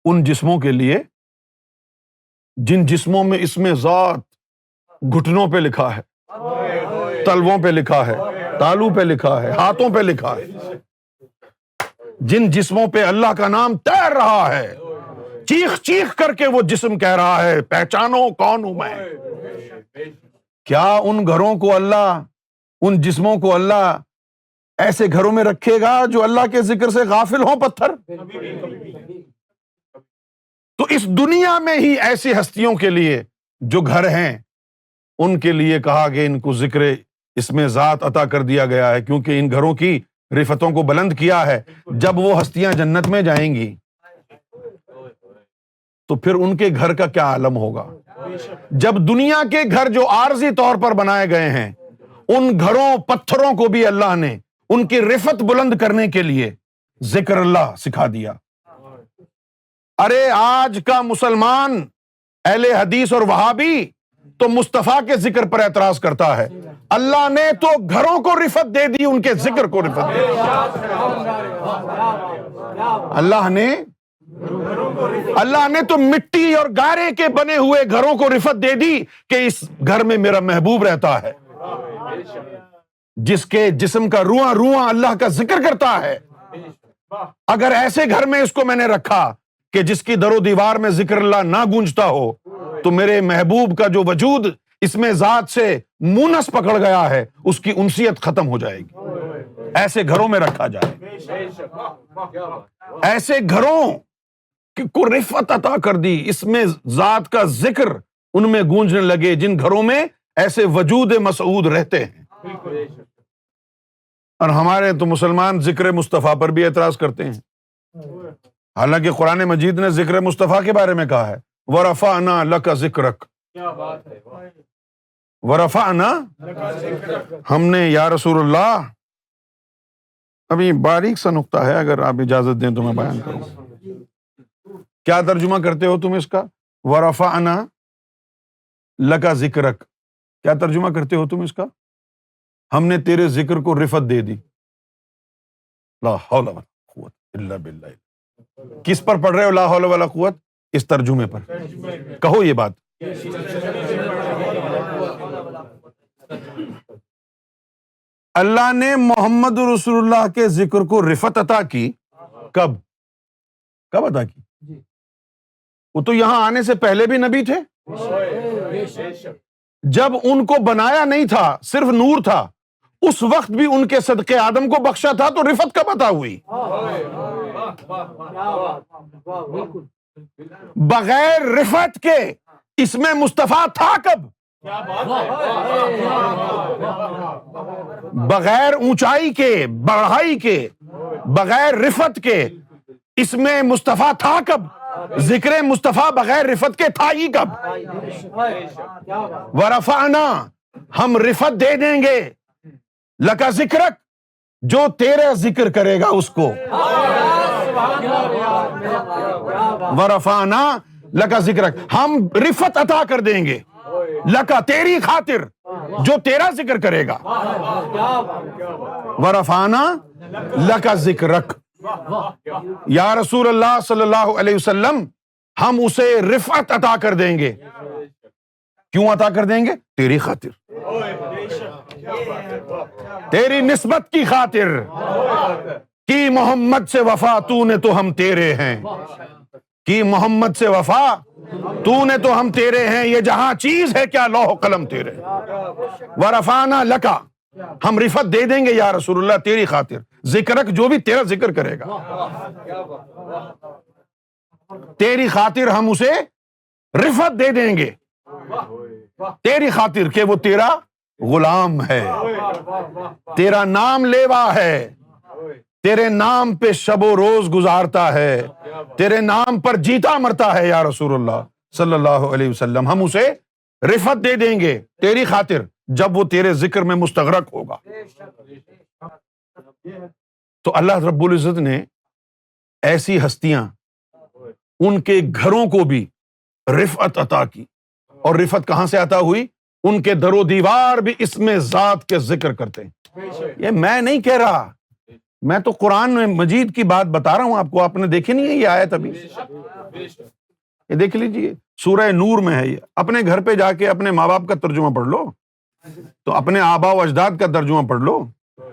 [SPEAKER 1] ان جسموں کے لیے جن جسموں میں اسم ذات گھٹنوں پہ لکھا ہے، تلووں پہ لکھا ہے، تالو پہ لکھا ہے، ہاتھوں پہ لکھا ہے، جن جسموں پہ اللہ کا نام تیر رہا ہے، چیخ چیخ کر کے وہ جسم کہہ رہا ہے پہچانو کون ہوں میں، کیا ان گھروں کو اللہ، ان جسموں کو اللہ ایسے گھروں میں رکھے گا جو اللہ کے ذکر سے غافل ہوں پتھر؟ تو اس دنیا میں ہی ایسی ہستیوں کے لیے جو گھر ہیں، ان کے لیے کہا کہ ان کو ذکر اسم ذات عطا کر دیا گیا ہے، کیونکہ ان گھروں کی رفتوں کو بلند کیا ہے۔ جب وہ ہستیاں جنت میں جائیں گی تو پھر ان کے گھر کا کیا عالم ہوگا۔ جب دنیا کے گھر جو عارضی طور پر بنائے گئے ہیں، ان گھروں پتھروں کو بھی اللہ نے ان کی رفت بلند کرنے کے لیے ذکر اللہ سکھا دیا۔ ارے آج کا مسلمان اہل حدیث اور وہابی تو مصطفیٰ کے ذکر پر اعتراض کرتا ہے، اللہ نے تو گھروں کو رفت دے دی، ان کے ذکر کو رفت دے دی۔ اللہ نے تو مٹی اور گارے کے بنے ہوئے گھروں کو رفت دے دی کہ اس گھر میں میرا محبوب رہتا ہے، جس کے جسم کا رواں رواں اللہ کا ذکر کرتا ہے۔ اگر ایسے گھر میں اس کو میں نے رکھا کہ جس کی در و دیوار میں ذکر اللہ نہ گونجتا ہو، تو میرے محبوب کا جو وجود اس میں ذات سے مونس پکڑ گیا ہے، اس کی انسیت ختم ہو جائے گی۔ ایسے گھروں میں رکھا جائے، ایسے گھروں کو رفعت عطا کر دی، اس میں ذات کا ذکر ان میں گونجنے لگے، جن گھروں میں ایسے وجود مسعود رہتے ہیں۔ اور ہمارے تو مسلمان ذکر مصطفیٰ پر بھی اعتراض کرتے ہیں، حالانکہ قرآن مجید نے ذکر مصطفیٰ کے بارے میں کہا ہے وَرَفَعْنَا لَكَ ذِكْرَكَ، وَرَفَعْنَا، ہم نے یا رسول اللہ، ابھی باریک سا نقطہ ہے، اگر آپ اجازت دیں تو میں بیان کروں۔ کیا ترجمہ کرتے ہو تم اس کا؟ وَرَفَعْنَا لَكَ ذِكْرَكَ، کیا ترجمہ کرتے ہو تم اس کا؟ ہم نے تیرے ذکر کو رفعت دے دی۔ لا حول ولا قوت الا باللہ۔ کس پر پڑھ رہے ہو لا حول ولا قوت؟ اس ترجمے پر کہو یہ بات۔ اللہ نے محمد رسول اللہ کے ذکر کو رفعت عطا کی، کب عطا کی؟ وہ تو یہاں آنے سے پہلے بھی نبی تھے، جب ان کو بنایا نہیں تھا، صرف نور تھا، اس وقت بھی ان کے صدقے آدم کو بخشا تھا، تو رفعت کب عطا ہوئی؟ بغیر رفعت کے اس میں مصطفیٰ تھا کب؟ بغیر اونچائی کے، بڑھائی کے، بغیر رفعت کے اس میں مصطفیٰ تھا کب؟ ذکر مصطفیٰ بغیر رفعت کے تھا ہی کب؟ ورفعنا، ہم رفعت دے دیں گے، لکا ذکرک، جو تیرا ذکر کرے گا اس کو، ورفعنا لکا ذکرک، ہم رفعت عطا کر دیں گے، لکا تیری خاطر، جو تیرا ذکر کرے گا، ورفعنا لکا ذکرک، یا رسول اللہ صلی اللہ علیہ وسلم ہم اسے رفعت عطا کر دیں گے۔ کیوں عطا کر دیں گے؟ تیری خاطر، تیری نسبت کی خاطر، کی محمد سے وفا تو نے تو ہم تیرے ہیں، کی محمد سے وفا تو نے تو ہم تیرے ہیں، یہ جہاں چیز ہے کیا لوح و قلم تیرے۔ ورفعنا لکا، ہم رفت دے دیں گے یا رسول اللہ تیری خاطر، ذکرک جو بھی تیرا ذکر کرے گا تیری خاطر ہم اسے رفت دے دیں گے، تیری خاطر کہ وہ تیرا غلام ہے، تیرا نام لیوا ہے، تیرے نام پہ شب و روز گزارتا ہے، تیرے نام پر جیتا مرتا ہے یا رسول اللہ صلی اللہ علیہ وسلم، ہم اسے رفت دے دیں گے تیری خاطر جب وہ تیرے ذکر میں مستغرق ہوگا۔ تو اللہ رب العزت نے ایسی ہستیاں ان کے گھروں کو بھی رفعت عطا کی، اور رفعت کہاں سے عطا ہوئی؟ ان کے در و دیوار بھی اس میں ذات کے ذکر کرتے ہیں۔ یہ میں نہیں کہہ رہا، میں تو قرآن میں مجید کی بات بتا رہا ہوں آپ کو، آپ نے دیکھی نہیں ہے یہ آیت ابھی؟ یہ دیکھ لیجیے، سورہ نور میں ہے یہ، اپنے گھر پہ جا کے اپنے ماں باپ کا ترجمہ پڑھ لو، تو اپنے آبا و اجداد کا ترجمہ پڑھ لو،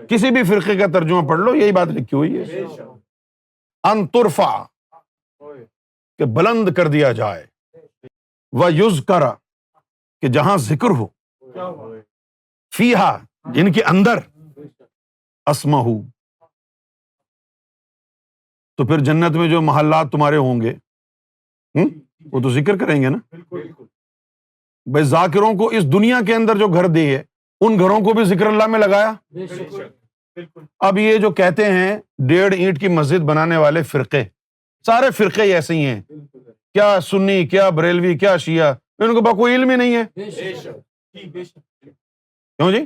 [SPEAKER 1] کسی بھی فرقے کا ترجمہ پڑھ لو، یہی بات لکھی ہوئی ہے، ان ترفع، کہ بلند کر دیا جائے، وَيُذْكَرَ، کہ جہاں ذکر ہو، فیہا، جن کے اندر، اسمہ، تو پھر جنت میں جو محلات تمہارے ہوں گے وہ تو ذکر کریں گے نا بھائی، ذاکروں کو اس دنیا کے اندر جو گھر دیے ان گھروں کو بھی ذکر اللہ میں لگایا۔ اب یہ جو کہتے ہیں 1.5 اینٹ کی مسجد بنانے والے فرقے، سارے فرقے ایسے ہی ہیں، کیا سنی، کیا بریلوی، کیا شیعہ، ان کو کوئی علم ہی نہیں ہے، کیوں جی؟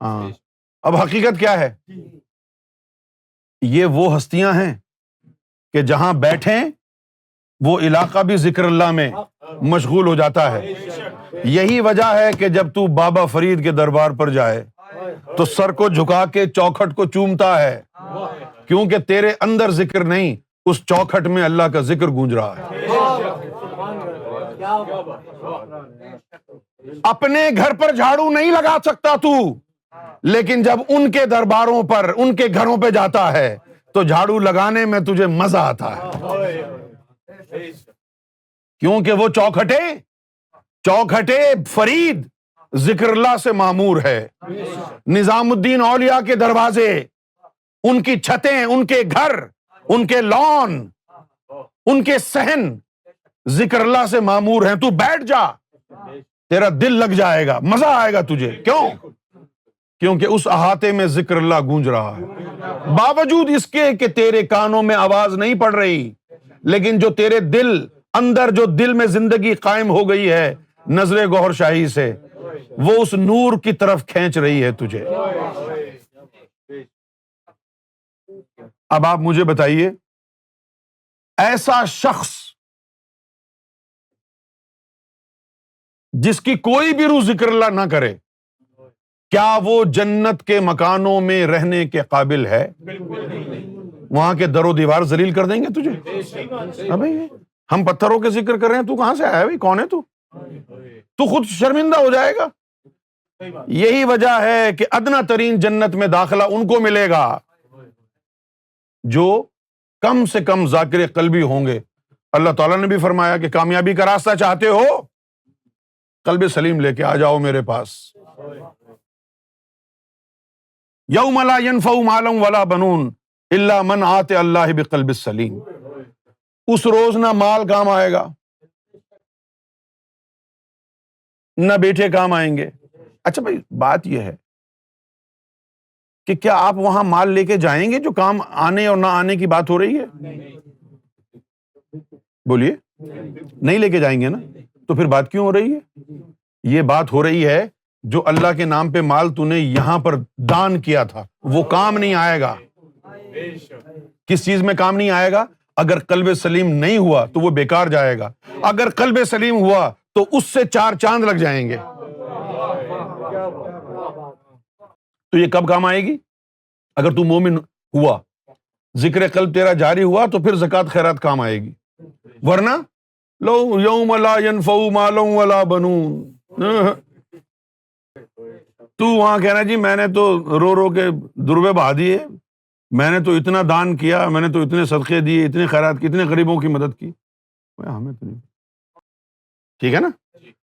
[SPEAKER 1] ہاں، اب حقیقت کیا ہے؟ یہ وہ ہستیاں ہیں کہ جہاں بیٹھیں وہ علاقہ بھی ذکر اللہ میں مشغول ہو جاتا ہے۔ یہی وجہ ہے کہ جب تو بابا فرید کے دربار پر جائے تو سر کو جھکا کے چوکھٹ کو چومتا ہے، کیونکہ تیرے اندر ذکر نہیں، اس چوکھٹ میں اللہ کا ذکر گونج رہا ہے۔ اپنے گھر پر جھاڑو نہیں لگا سکتا تو، لیکن جب ان کے درباروں پر، ان کے گھروں پہ جاتا ہے تو جھاڑو لگانے میں تجھے مزہ آتا ہے، کیونکہ وہ چوکھٹے فرید ذکر اللہ سے معمور ہے۔ نظام الدین اولیاء کے دروازے، ان کی چھتیں، ان کے گھر، ان کے لان، ان کے صحن ذکر اللہ سے معمور ہیں۔ تو بیٹھ جا، تیرا دل لگ جائے گا، مزہ آئے گا تجھے، کیوں؟ کیونکہ اس احاطے میں ذکر اللہ گونج رہا ہے، باوجود اس کے کہ تیرے کانوں میں آواز نہیں پڑ رہی، لیکن جو تیرے دل اندر، جو دل میں زندگی قائم ہو گئی ہے نظر گوہر شاہی سے، وہ اس نور کی طرف کھینچ رہی ہے تجھے۔ اب آپ مجھے بتائیے، ایسا شخص جس کی کوئی بھی روح ذکر اللہ نہ کرے، کیا وہ جنت کے مکانوں میں رہنے کے قابل ہے؟ وہاں کے در و دیوار ذلیل کر دیں گے تجھے۔ ابھی ہم پتھروں کے ذکر کر رہے ہیں، تو کہاں سے آیا بھائی؟ کون ہے تو خود شرمندہ ہو جائے گا۔ یہی وجہ ہے کہ ادنا ترین جنت میں داخلہ ان کو ملے گا جو کم سے کم ذاکر قلبی ہوں گے۔ اللہ تعالیٰ نے بھی فرمایا کہ کامیابی کا راستہ چاہتے ہو، قلب سلیم لے کے آ جاؤ میرے پاس۔ یوم لا ينفع مال ولا بنون الا من آتى اللہ بقلب سلیم۔ اس روز نہ مال کام آئے گا، نہ بیٹے کام آئیں گے۔ اچھا بھائی، بات یہ ہے کہ کیا آپ وہاں مال لے کے جائیں گے جو کام آنے اور نہ آنے کی بات ہو رہی ہے؟ بولیے، نہیں لے کے جائیں گے نا، تو پھر بات کیوں ہو رہی ہے؟ یہ بات ہو رہی ہے جو اللہ کے نام پہ مال تو نے یہاں پر دان کیا تھا وہ کام نہیں آئے گا۔ کس چیز میں کام نہیں آئے گا؟ اگر قلب سلیم نہیں ہوا تو وہ بیکار جائے گا، اگر قلب سلیم ہوا تو اس سے 4 چاند لگ جائیں گے۔ تو یہ کب کام آئے گی؟ اگر تو مومن ہوا، ذکر قلب تیرا جاری ہوا، تو پھر زکوٰۃ خیرات کام آئے گی، ورنہ لو یوم لا ينفع مال ولا بنون، تو وہاں کہنا جی میں نے تو رو رو کے دربے بہا دیے، میں نے تو اتنا دان کیا، میں نے تو اتنے صدقے دیے، اتنے خیرات کی، اتنے غریبوں کی مدد کی، ہمیں تو نہیں۔ ٹھیک ہے نا؟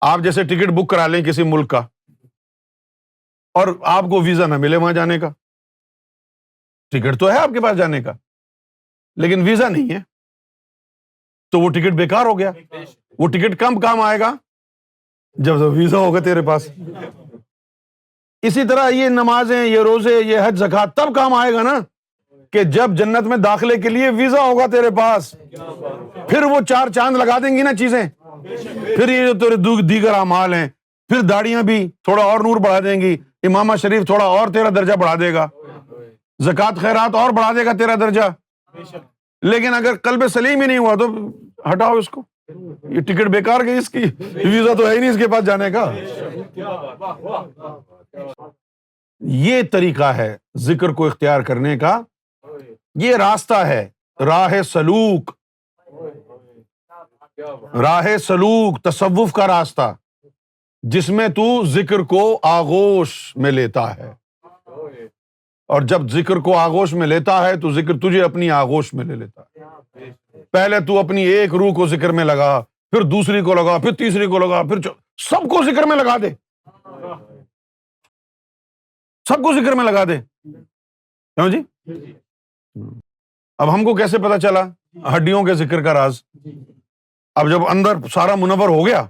[SPEAKER 1] آپ جیسے ٹکٹ بک کرا لیں کسی ملک کا، اور آپ کو ویزا نہ ملے وہاں جانے کا. ٹکٹ تو ہے آپ کے پاس جانے کا لیکن ویزا نہیں ہے, تو وہ ٹکٹ بیکار ہو گیا. وہ ٹکٹ کم کام آئے گا جب ویزا ہوگا تیرے پاس. اسی طرح یہ نمازیں, یہ روزے, یہ حج زکوٰۃ تب کام آئے گا نا کہ جب جنت میں داخلے کے لیے ویزا ہوگا تیرے پاس. پھر وہ چار چاند لگا دیں گی نا چیزیں. پھر یہ جو تیرے دیگر اعمال ہیں, پھر داڑیاں بھی تھوڑا اور نور بڑھا دیں گی, امامہ شریف تھوڑا اور تیرا درجہ بڑھا دے گا, زکوٰۃ خیرات اور بڑھا دے گا تیرا درجہ. لیکن اگر قلب سلیم ہی نہیں ہوا تو ہٹاؤ اس کو, یہ ٹکٹ بیکار گئی اس کی, ویزا تو ہے ہی نہیں اس کے پاس جانے کا. یہ طریقہ ہے ذکر کو اختیار کرنے کا, یہ راستہ ہے, راہ سلوک. راہ سلوک تصوف کا راستہ جس میں تو ذکر کو آغوش میں لیتا ہے, اور جب ذکر کو آغوش میں لیتا ہے تو ذکر تجھے اپنی آغوش میں لے لیتا ہے. پہلے تو اپنی ایک روح کو ذکر میں لگا, پھر دوسری کو لگا, پھر تیسری کو لگا, پھر سب کو ذکر میں لگا دے, سب کو ذکر میں لگا دے. کیوں جی؟ اب ہم کو کیسے پتا چلا ہڈیوں کے ذکر کا راز؟ اب جب اندر سارا منور ہو گیا,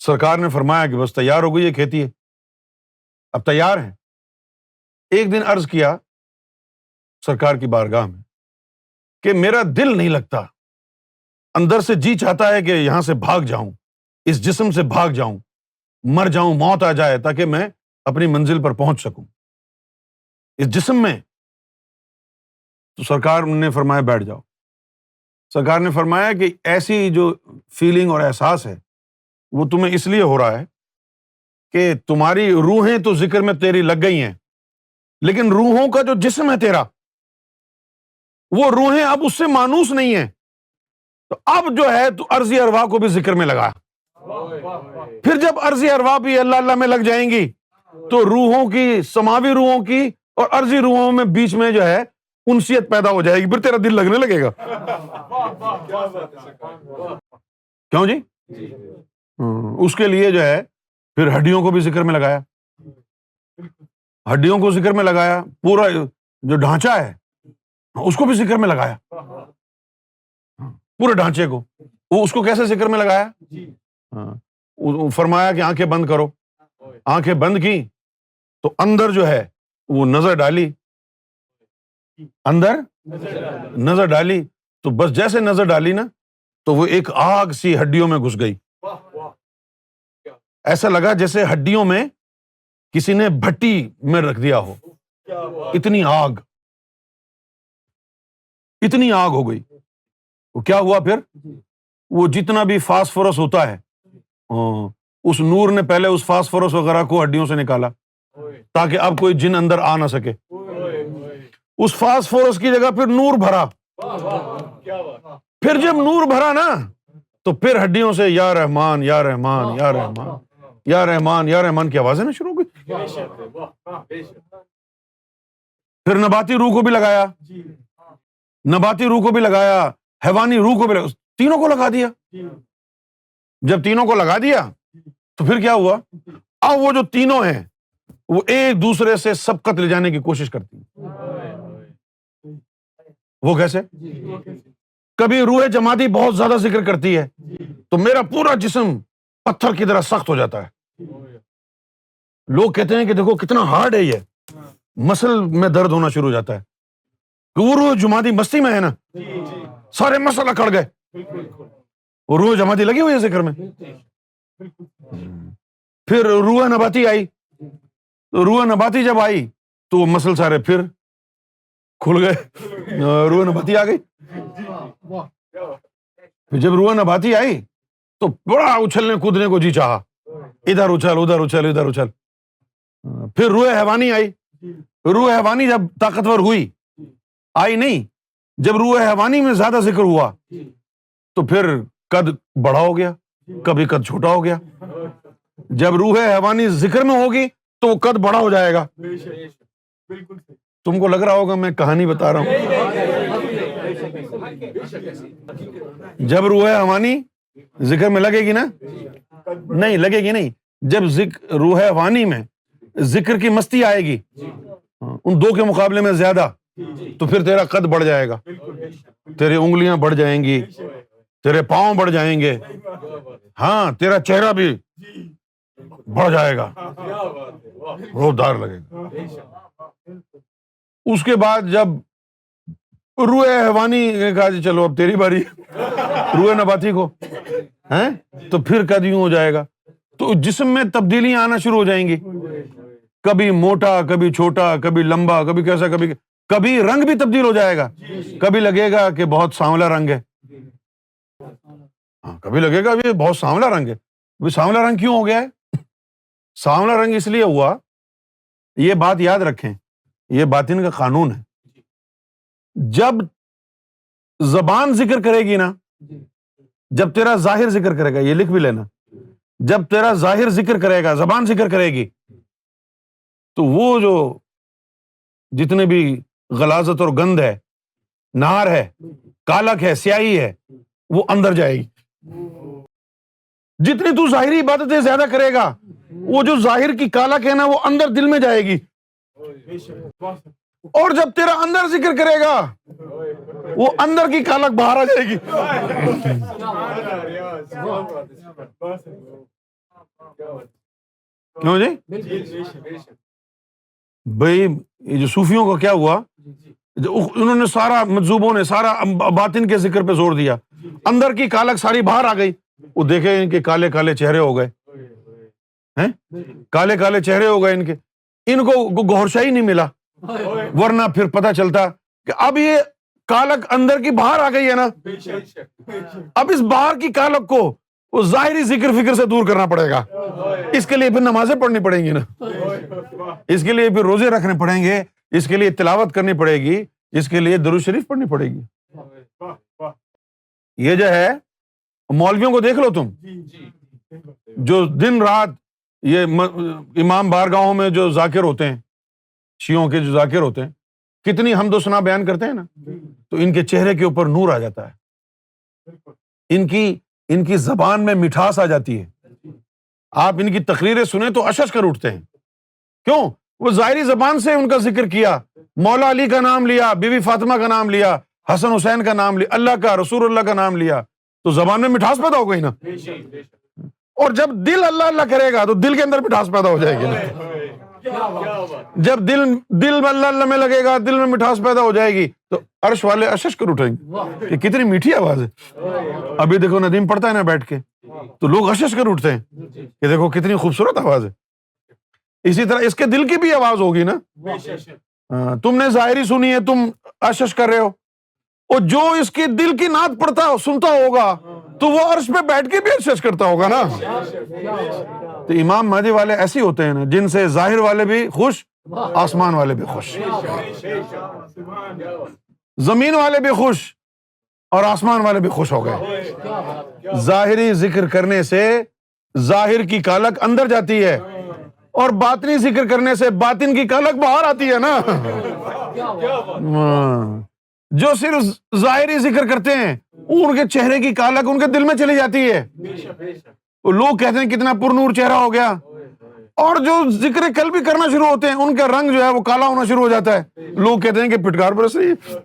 [SPEAKER 1] سرکار نے فرمایا کہ بس تیار ہو گئی یہ کھیتی ہے, اب تیار ہے. ایک دن عرض کیا سرکار کی بارگاہ میں کہ میرا دل نہیں لگتا, اندر سے جی چاہتا ہے کہ یہاں سے بھاگ جاؤں, اس جسم سے بھاگ جاؤں, مر جاؤں, موت آ جائے تاکہ میں اپنی منزل پر پہنچ سکوں اس جسم میں. تو سرکار نے فرمایا بیٹھ جاؤ. سرکار نے فرمایا کہ ایسی جو فیلنگ اور احساس ہے وہ تمہیں اس لیے ہو رہا ہے کہ تمہاری روحیں تو ذکر میں تیری لگ گئی ہیں, لیکن روحوں کا جو جسم ہے تیرا, وہ روحیں اب اس سے مانوس نہیں ہیں. تو اب جو ہے تو عرضی ارواح کو بھی ذکر میں لگا. پھر جب عرضی ارواح بھی اللہ اللہ میں لگ جائیں گی تو روحوں کی, سماوی روحوں کی اور عرضی روحوں میں بیچ میں جو ہے انسیت پیدا ہو جائے گی, پھر تیرا دل لگنے لگے گا. کیوں جی؟ اس کے لیے جو ہے پھر ہڈیوں کو بھی ذکر میں لگایا, ہڈیوں کو ذکر میں لگایا, پورا جو ڈھانچہ ہے اس کو بھی ذکر میں لگایا, پورے ڈھانچے کو. وہ اس کو کیسے ذکر میں لگایا؟ فرمایا کہ آنکھیں بند کرو. آنکھیں بند کی تو اندر جو ہے وہ نظر ڈالی, اندر نظر ڈالی تو بس جیسے نظر ڈالی نا تو وہ ایک آگ سی ہڈیوں میں گھس گئی. ایسا لگا جیسے ہڈیوں میں کسی نے بھٹی میں رکھ دیا ہو, اتنی آگ, اتنی آگ ہو گئی. وہ کیا ہوا پھر؟ وہ جتنا بھی فاسفورس ہوتا ہے اس نور نے پہلے اس فاسفورس وغیرہ کو ہڈیوں سے نکالا تاکہ اب کوئی جن اندر آ نہ سکے. اس فاسفورس کی جگہ پھر نور بھرا. پھر جب نور بھرا نا تو پھر ہڈیوں سے یا رحمان یا رحمان یا رحمان یا رحمان یا رحمان کی آوازیں نہ شروع ہو گئی. پھر نباتی روح کو بھی لگایا, نباتی روح کو بھی لگایا, حیوانی روح کو بھی لگایا, تینوں کو لگا دیا. جب تینوں کو لگا دیا تو پھر کیا ہوا؟ اب وہ جو تینوں ہیں وہ ایک دوسرے سے سبقت لے جانے کی کوشش کرتی ہیں. وہ کیسے؟ کبھی روح جمادی بہت زیادہ ذکر کرتی ہے تو میرا پورا جسم پتھر کی طرح سخت ہو جاتا ہے. لوگ کہتے ہیں کہ دیکھو کتنا ہارڈ ہے, یہ مسل میں درد ہونا شروع ہو جاتا ہے کہ وہ روح جمادی مستی میں ہے نا, سارے مسل اکڑ گئے. وہ روح جمادی لگی ہوئی ہے ذکر میں. پھر روح نباتی آئی, روح نباتی جب آئی تو وہ مسل سارے پھر کھل گئے, روح نباتی آ گئی. جب روح نباتی آئی تو بڑا اچھلنے کودنے کو جی چاہا, ادھر اچھل ادھر اچھل ادھر اچھل. پھر روح حیوانی آئی. روح حیوانی جب طاقتور ہوئی, آئی نہیں, جب روح حیوانی میں زیادہ ذکر ہوا تو پھر قد بڑا ہو گیا, کبھی قد چھوٹا ہو گیا. جب روح حیوانی ذکر میں ہوگی تو وہ قد بڑا ہو جائے گا. تم کو لگ رہا ہوگا میں کہانی بتا رہا ہوں. جب روح حیوانی ذکر میں لگے گی نا, نہیں لگے گی نہیں, جب روح حیوانی میں ذکر کی مستی آئے گی ان دو کے مقابلے میں زیادہ، تو پھر تیرا قد بڑھ جائے گا، تیری انگلیاں بڑھ جائیں گی، تیرے پاؤں بڑھ جائیں گے، ہاں تیرا چہرہ بھی بڑھ جائے گا، روبدار لگے گا۔ اس کے بعد جب روح حیوانی نے کہا جی چلو اب تیری باری، روح نباتی کو ہیں، تو پھر قد یوں ہو جائے گا، تو جسم میں تبدیلیاں آنا شروع ہو جائیں گی، کبھی موٹا، کبھی چھوٹا، کبھی لمبا، کبھی کیسا، کبھی رنگ بھی تبدیل ہو جائے گا، کبھی لگے گا کہ بہت سانولا رنگ ہے، ہاں کبھی لگے گا یہ بہت سانولا رنگ ہے۔ سانولا رنگ کیوں ہو گیا ہے؟ سانولا رنگ اس لیے ہوا، یہ بات یاد رکھیں، یہ باطن کا قانون ہے، جب زبان ذکر کرے گی نا، جب تیرا ظاہر ذکر کرے گا، یہ لکھ بھی لینا، جب تیرا ظاہر ذکر کرے گا، زبان ذکر کرے گی، تو وہ جو جتنے بھی غلاظت اور گند ہے، نار ہے، کالک ہے، سیاہی ہے، وہ اندر جائے گی۔ جتنی تو ظاہری عبادتیں زیادہ کرے گا، وہ جو ظاہر کی کالک ہے نا، وہ اندر دل میں جائے گی، اور جب تیرا اندر ذکر کرے گا، وہ اندر کی کالک باہر آ جائے گی۔ کیوں جی؟ بھائی یہ جو صوفیوں کا کیا ہوا، انہوں نے سارا، مجذوبوں نے سارا باطن کے ذکر پہ زور دیا، اندر کی کالک ساری باہر آ گئی، وہ دیکھے ان کے کالے کالے چہرے ہو گئے ہیں، کالے کالے چہرے ہو گئے ان کو گوھر شاہی نہیں ملا، ورنہ پھر پتہ چلتا کہ اب یہ کالک اندر کی باہر آ گئی ہے نا، اب اس باہر کی کالک کو وہ ظاہری ذکر فکر سے دور کرنا پڑے گا، اس کے لیے پھر نمازیں پڑھنی پڑیں گی نا، اس کے لیے پھر روزے رکھنے پڑیں گے، اس کے لیے تلاوت کرنی پڑے گی، اس کے لیے درود شریف پڑھنی پڑے گی۔ یہ جو ہے مولویوں کو دیکھ لو تم، جو دن رات یہ امام بارگاہوں میں جو ذاکر ہوتے ہیں، شیعوں کے جو ذاکر ہوتے ہیں، کتنی حمد و ثنا بیان کرتے ہیں نا، تو ان کے چہرے کے اوپر نور آ جاتا ہے، ان کی زبان میں مٹھاس آ جاتی ہے، آپ ان کی تقریریں سنیں تو اشش کر اٹھتے ہیں، کیوں؟ وہ ظاہری زبان سے ان کا ذکر کیا، مولا علی کا نام لیا، بی بی فاطمہ کا نام لیا، حسن حسین کا نام لیا، اللہ کا، رسول اللہ کا نام لیا، تو زبان میں مٹھاس پیدا ہو گئی نا، اور جب دل اللہ اللہ کرے گا تو دل کے اندر مٹھاس پیدا ہو جائے گی نا، جب دل میں اللہ اللہ میں لگے گا، دل میں مٹھاس پیدا ہو جائے گی، تو عرش والے اشش کر اٹھیں گے کہ کتنی میٹھی آواز ہے۔ ابھی دیکھو ندیم پڑھتا ہے نا بیٹھ کے، تو لوگ اشش کر اٹھتے ہیں کہ دیکھو کتنی خوبصورت آواز ہے۔ اسی طرح اس کے دل کی بھی آواز ہوگی نا، تم نے ظاہری سنی ہے، تم اشش کر رہے ہو، اور جو اس کے دل کی نعت پڑھتا سنتا ہوگا تو وہ عرش پہ بیٹھ کے بھی اشش کرتا ہوگا نا۔ تو امام مہدی والے ایسے ہوتے ہیں نا، جن سے ظاہر والے بھی خوش، آسمان والے بھی خوش، زمین والے بھی خوش اور آسمان والے بھی خوش ہو گئے۔ ظاہری ذکر کرنے سے ظاہر کی کالک اندر جاتی ہے، اور باطنی ذکر کرنے سے باطن کی کالک باہر آتی ہے نا۔ جو صرف ظاہری ذکر کرتے ہیں، ان کے چہرے کی کالک ان کے دل میں چلی جاتی ہے، لوگ کہتے ہیں کتنا پر نور چہرہ ہو گیا، اور جو ذکر قلبی کرنا شروع ہوتے ہیں ان کا رنگ جو ہے وہ کالا ہونا شروع ہو جاتا ہے، لوگ کہتے ہیں کہ پھٹکار برس رہی ہے،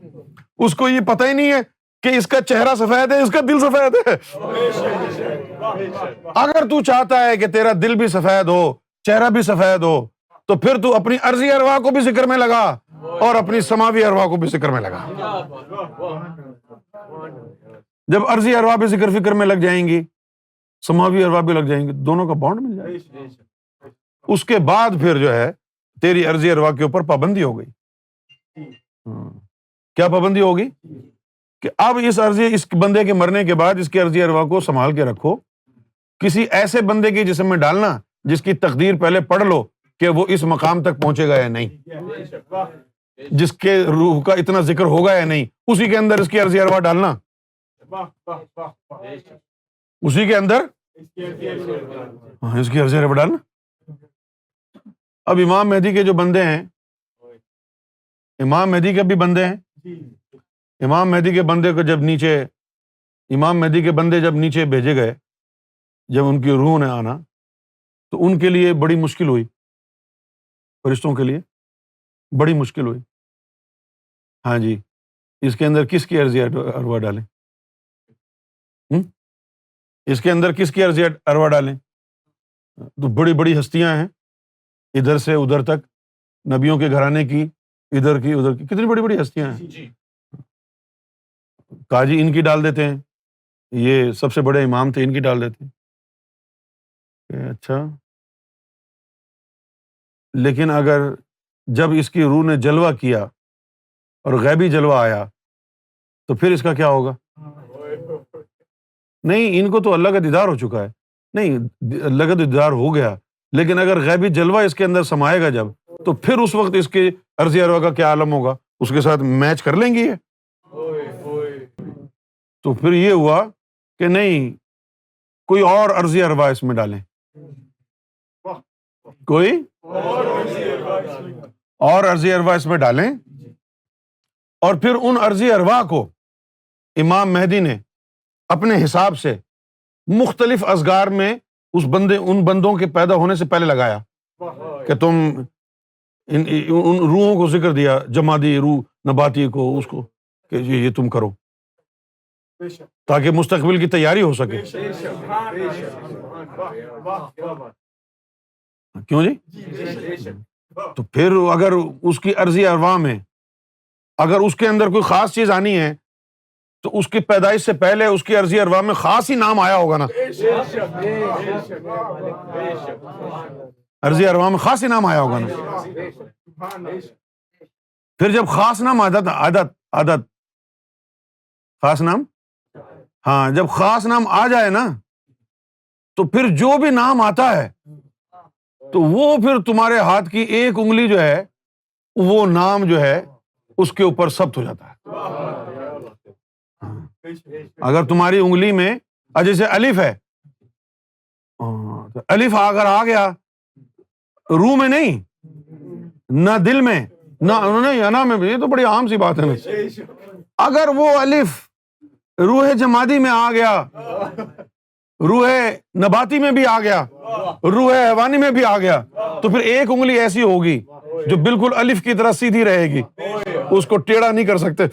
[SPEAKER 1] اس کو یہ پتہ ہی نہیں ہے کہ اس کا چہرہ سفید ہے، اس کا دل سفید ہے۔ اگر تو چاہتا ہے کہ تیرا دل بھی سفید ہو، چہرہ بھی سفید ہو، تو پھر تو اپنی عرضی ارواح کو بھی ذکر میں لگا اور اپنی سماوی ارواح کو بھی ذکر میں لگا۔ جب عرضی ارواح بھی ذکر فکر میں لگ جائیں گی، سماوی ارواح بھی لگ جائیں گی، دونوں کا بانڈ مل جائے گا، اس کے بعد پھر جو ہے تیری عرضی ارواح کے اوپر پابندی ہو گئی۔ کیا پابندی ہوگی؟ کہ اب اس بندے کے مرنے کے بعد اس کی عرضی ارواح کو سنبھال کے رکھو، کسی ایسے بندے کے جسم میں ڈالنا جس کی تقدیر پہلے پڑھ لو کہ وہ اس مقام تک پہنچے گا یا نہیں، جس کے روح کا اتنا ذکر ہوگا یا نہیں، اسی کے اندر اس کی عرضی ارواح ڈالنا، اسی کے اندر اس کی عرضی ارواح ڈالنا۔ اب امام مہدی کے جو بندے ہیں، امام مہدی کے بھی بندے ہیں، امام مہدی کے بندے کو جب نیچے، امام مہدی کے بندے جب نیچے بھیجے گئے، جب ان کی روح نے آنا تو ان کے لیے بڑی مشکل ہوئی، فرشتوں کے لیے بڑی مشکل ہوئی. ہاں جی، اس کے اندر کس کی عرضی ارواح ڈالیں؟ اس کے اندر کس کی عرضی ارواح ڈالیں؟ تو بڑی بڑی ہستیاں ہیں، ادھر سے ادھر تک، نبیوں کے گھرانے کی، ادھر کی ادھر کی، کتنی بڑی بڑی ہستیاں ہیں. قاضی ان کی ڈال دیتے ہیں، یہ سب سے بڑے امام تھے، ان کی ڈال دیتے ہیں. اچھا، لیکن اگر جب اس کی روح نے جلوہ کیا اور غیبی جلوہ آیا تو پھر اس کا کیا ہوگا؟ نہیں، ان کو تو اللہ کا دیدار ہو چکا ہے. نہیں، اللہ کا دیدار ہو گیا، لیکن اگر غیبی جلوہ اس کے اندر سمائے گا جب، تو پھر اس وقت اس کے عرضی ارواح کا کیا عالم ہوگا؟ اس کے ساتھ میچ کر لیں گے یہ. تو پھر یہ ہوا کہ نہیں، کوئی اور عرضی ارواح اس میں ڈالیں، کوئی اور عرضی ارواح اس میں ڈالیں، اور پھر ان عرضی ارواح کو امام مہدی نے اپنے حساب سے مختلف ازگار میں ان بندوں کے پیدا ہونے سے پہلے لگایا کہ تم ان روحوں کو ذکر دیا، جمادی روح، نباتی کو، اس کو کہ یہ تم کرو تاکہ مستقبل کی تیاری ہو سکے. کیوں جی؟ تو پھر اگر اس کی عرضی ارواح میں اگر اس کے اندر کوئی خاص چیز آنی ہے تو اس کی پیدائش سے پہلے اس کی عرضی ارواح میں خاص ہی نام آیا ہوگا نا. عرضی ارواح میں خاص ہی نام آیا ہوگا نا. پھر جب خاص نام عادت خاص نام، ہاں، جب خاص نام آ جائے نا تو پھر جو بھی نام آتا ہے تو وہ پھر تمہارے ہاتھ کی ایک انگلی جو ہے وہ نام جو ہے اس کے اوپر ثبت ہو جاتا ہے. اگر تمہاری انگلی میں جیسے الف ہے، تو الف اگر آ گیا روح میں نہیں، نہ دل میں، نہ انا میں، یہ تو بڑی عام سی بات ہے نا. اگر وہ الف روح جمادی میں آ گیا، روح نباتی میں بھی آ گیا، روح حیوانی میں بھی آ گیا، تو پھر ایک انگلی ایسی ہوگی جو بالکل الف کی طرح سیدھی رہے گی، اس کو ٹیڑھا نہیں کر سکتے.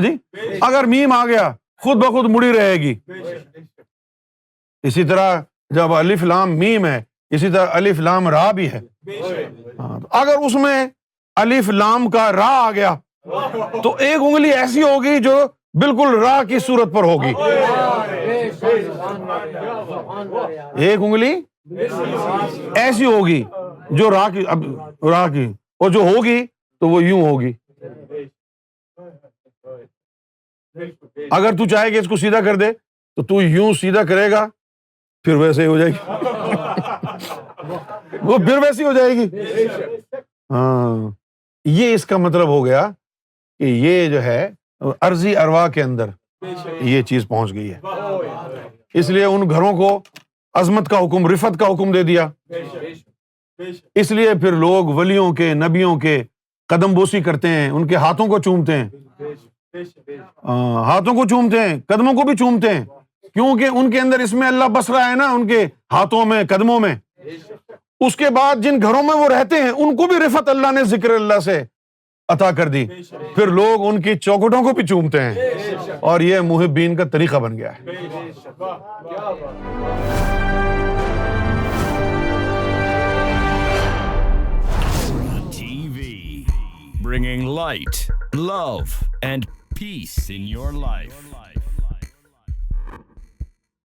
[SPEAKER 1] جی، اگر میم آ گیا خود بخود مڑی رہے گی. اسی طرح جب الف لام میم ہے، اسی طرح الف لام را بھی ہے. اگر اس میں الف لام کا را آ گیا تو ایک انگلی ایسی ہوگی جو بالکل را کی صورت پر ہوگی. ایک انگلی ایسی ہوگی جو را کی، اور جو ہوگی تو وہ یوں ہوگی. اگر تو چاہے کہ اس کو سیدھا کر دے تو تو یوں سیدھا کرے گا، پھر ویسے ہی ہو جائے گی. وہ پھر ویسی ہو جائے گی. ہاں، یہ اس کا مطلب ہو گیا کہ یہ جو ہے عرضی ارواح کے اندر یہ چیز پہنچ گئی ہے. اس لیے ان گھروں کو عظمت کا حکم، رفعت کا حکم دے دیا. اس لیے پھر لوگ ولیوں کے، نبیوں کے قدم بوسی کرتے ہیں، ان کے ہاتھوں کو چومتے ہیں، ہاتھوں کو چومتے ہیں، قدموں کو بھی چومتے ہیں، کیونکہ ان کے اندر اس میں اللہ بس رہا ہے نا، ان کے ہاتھوں میں، قدموں میں. اس کے بعد جن گھروں میں وہ رہتے ہیں ان کو بھی رفعت اللہ نے ذکر اللہ سے عطا کر دی، پھر لوگ ان کی چوکھٹوں کو بھی چومتے ہیں، اور یہ محبین کا طریقہ بن گیا ہے.
[SPEAKER 2] Bringing light, love, and peace in your life.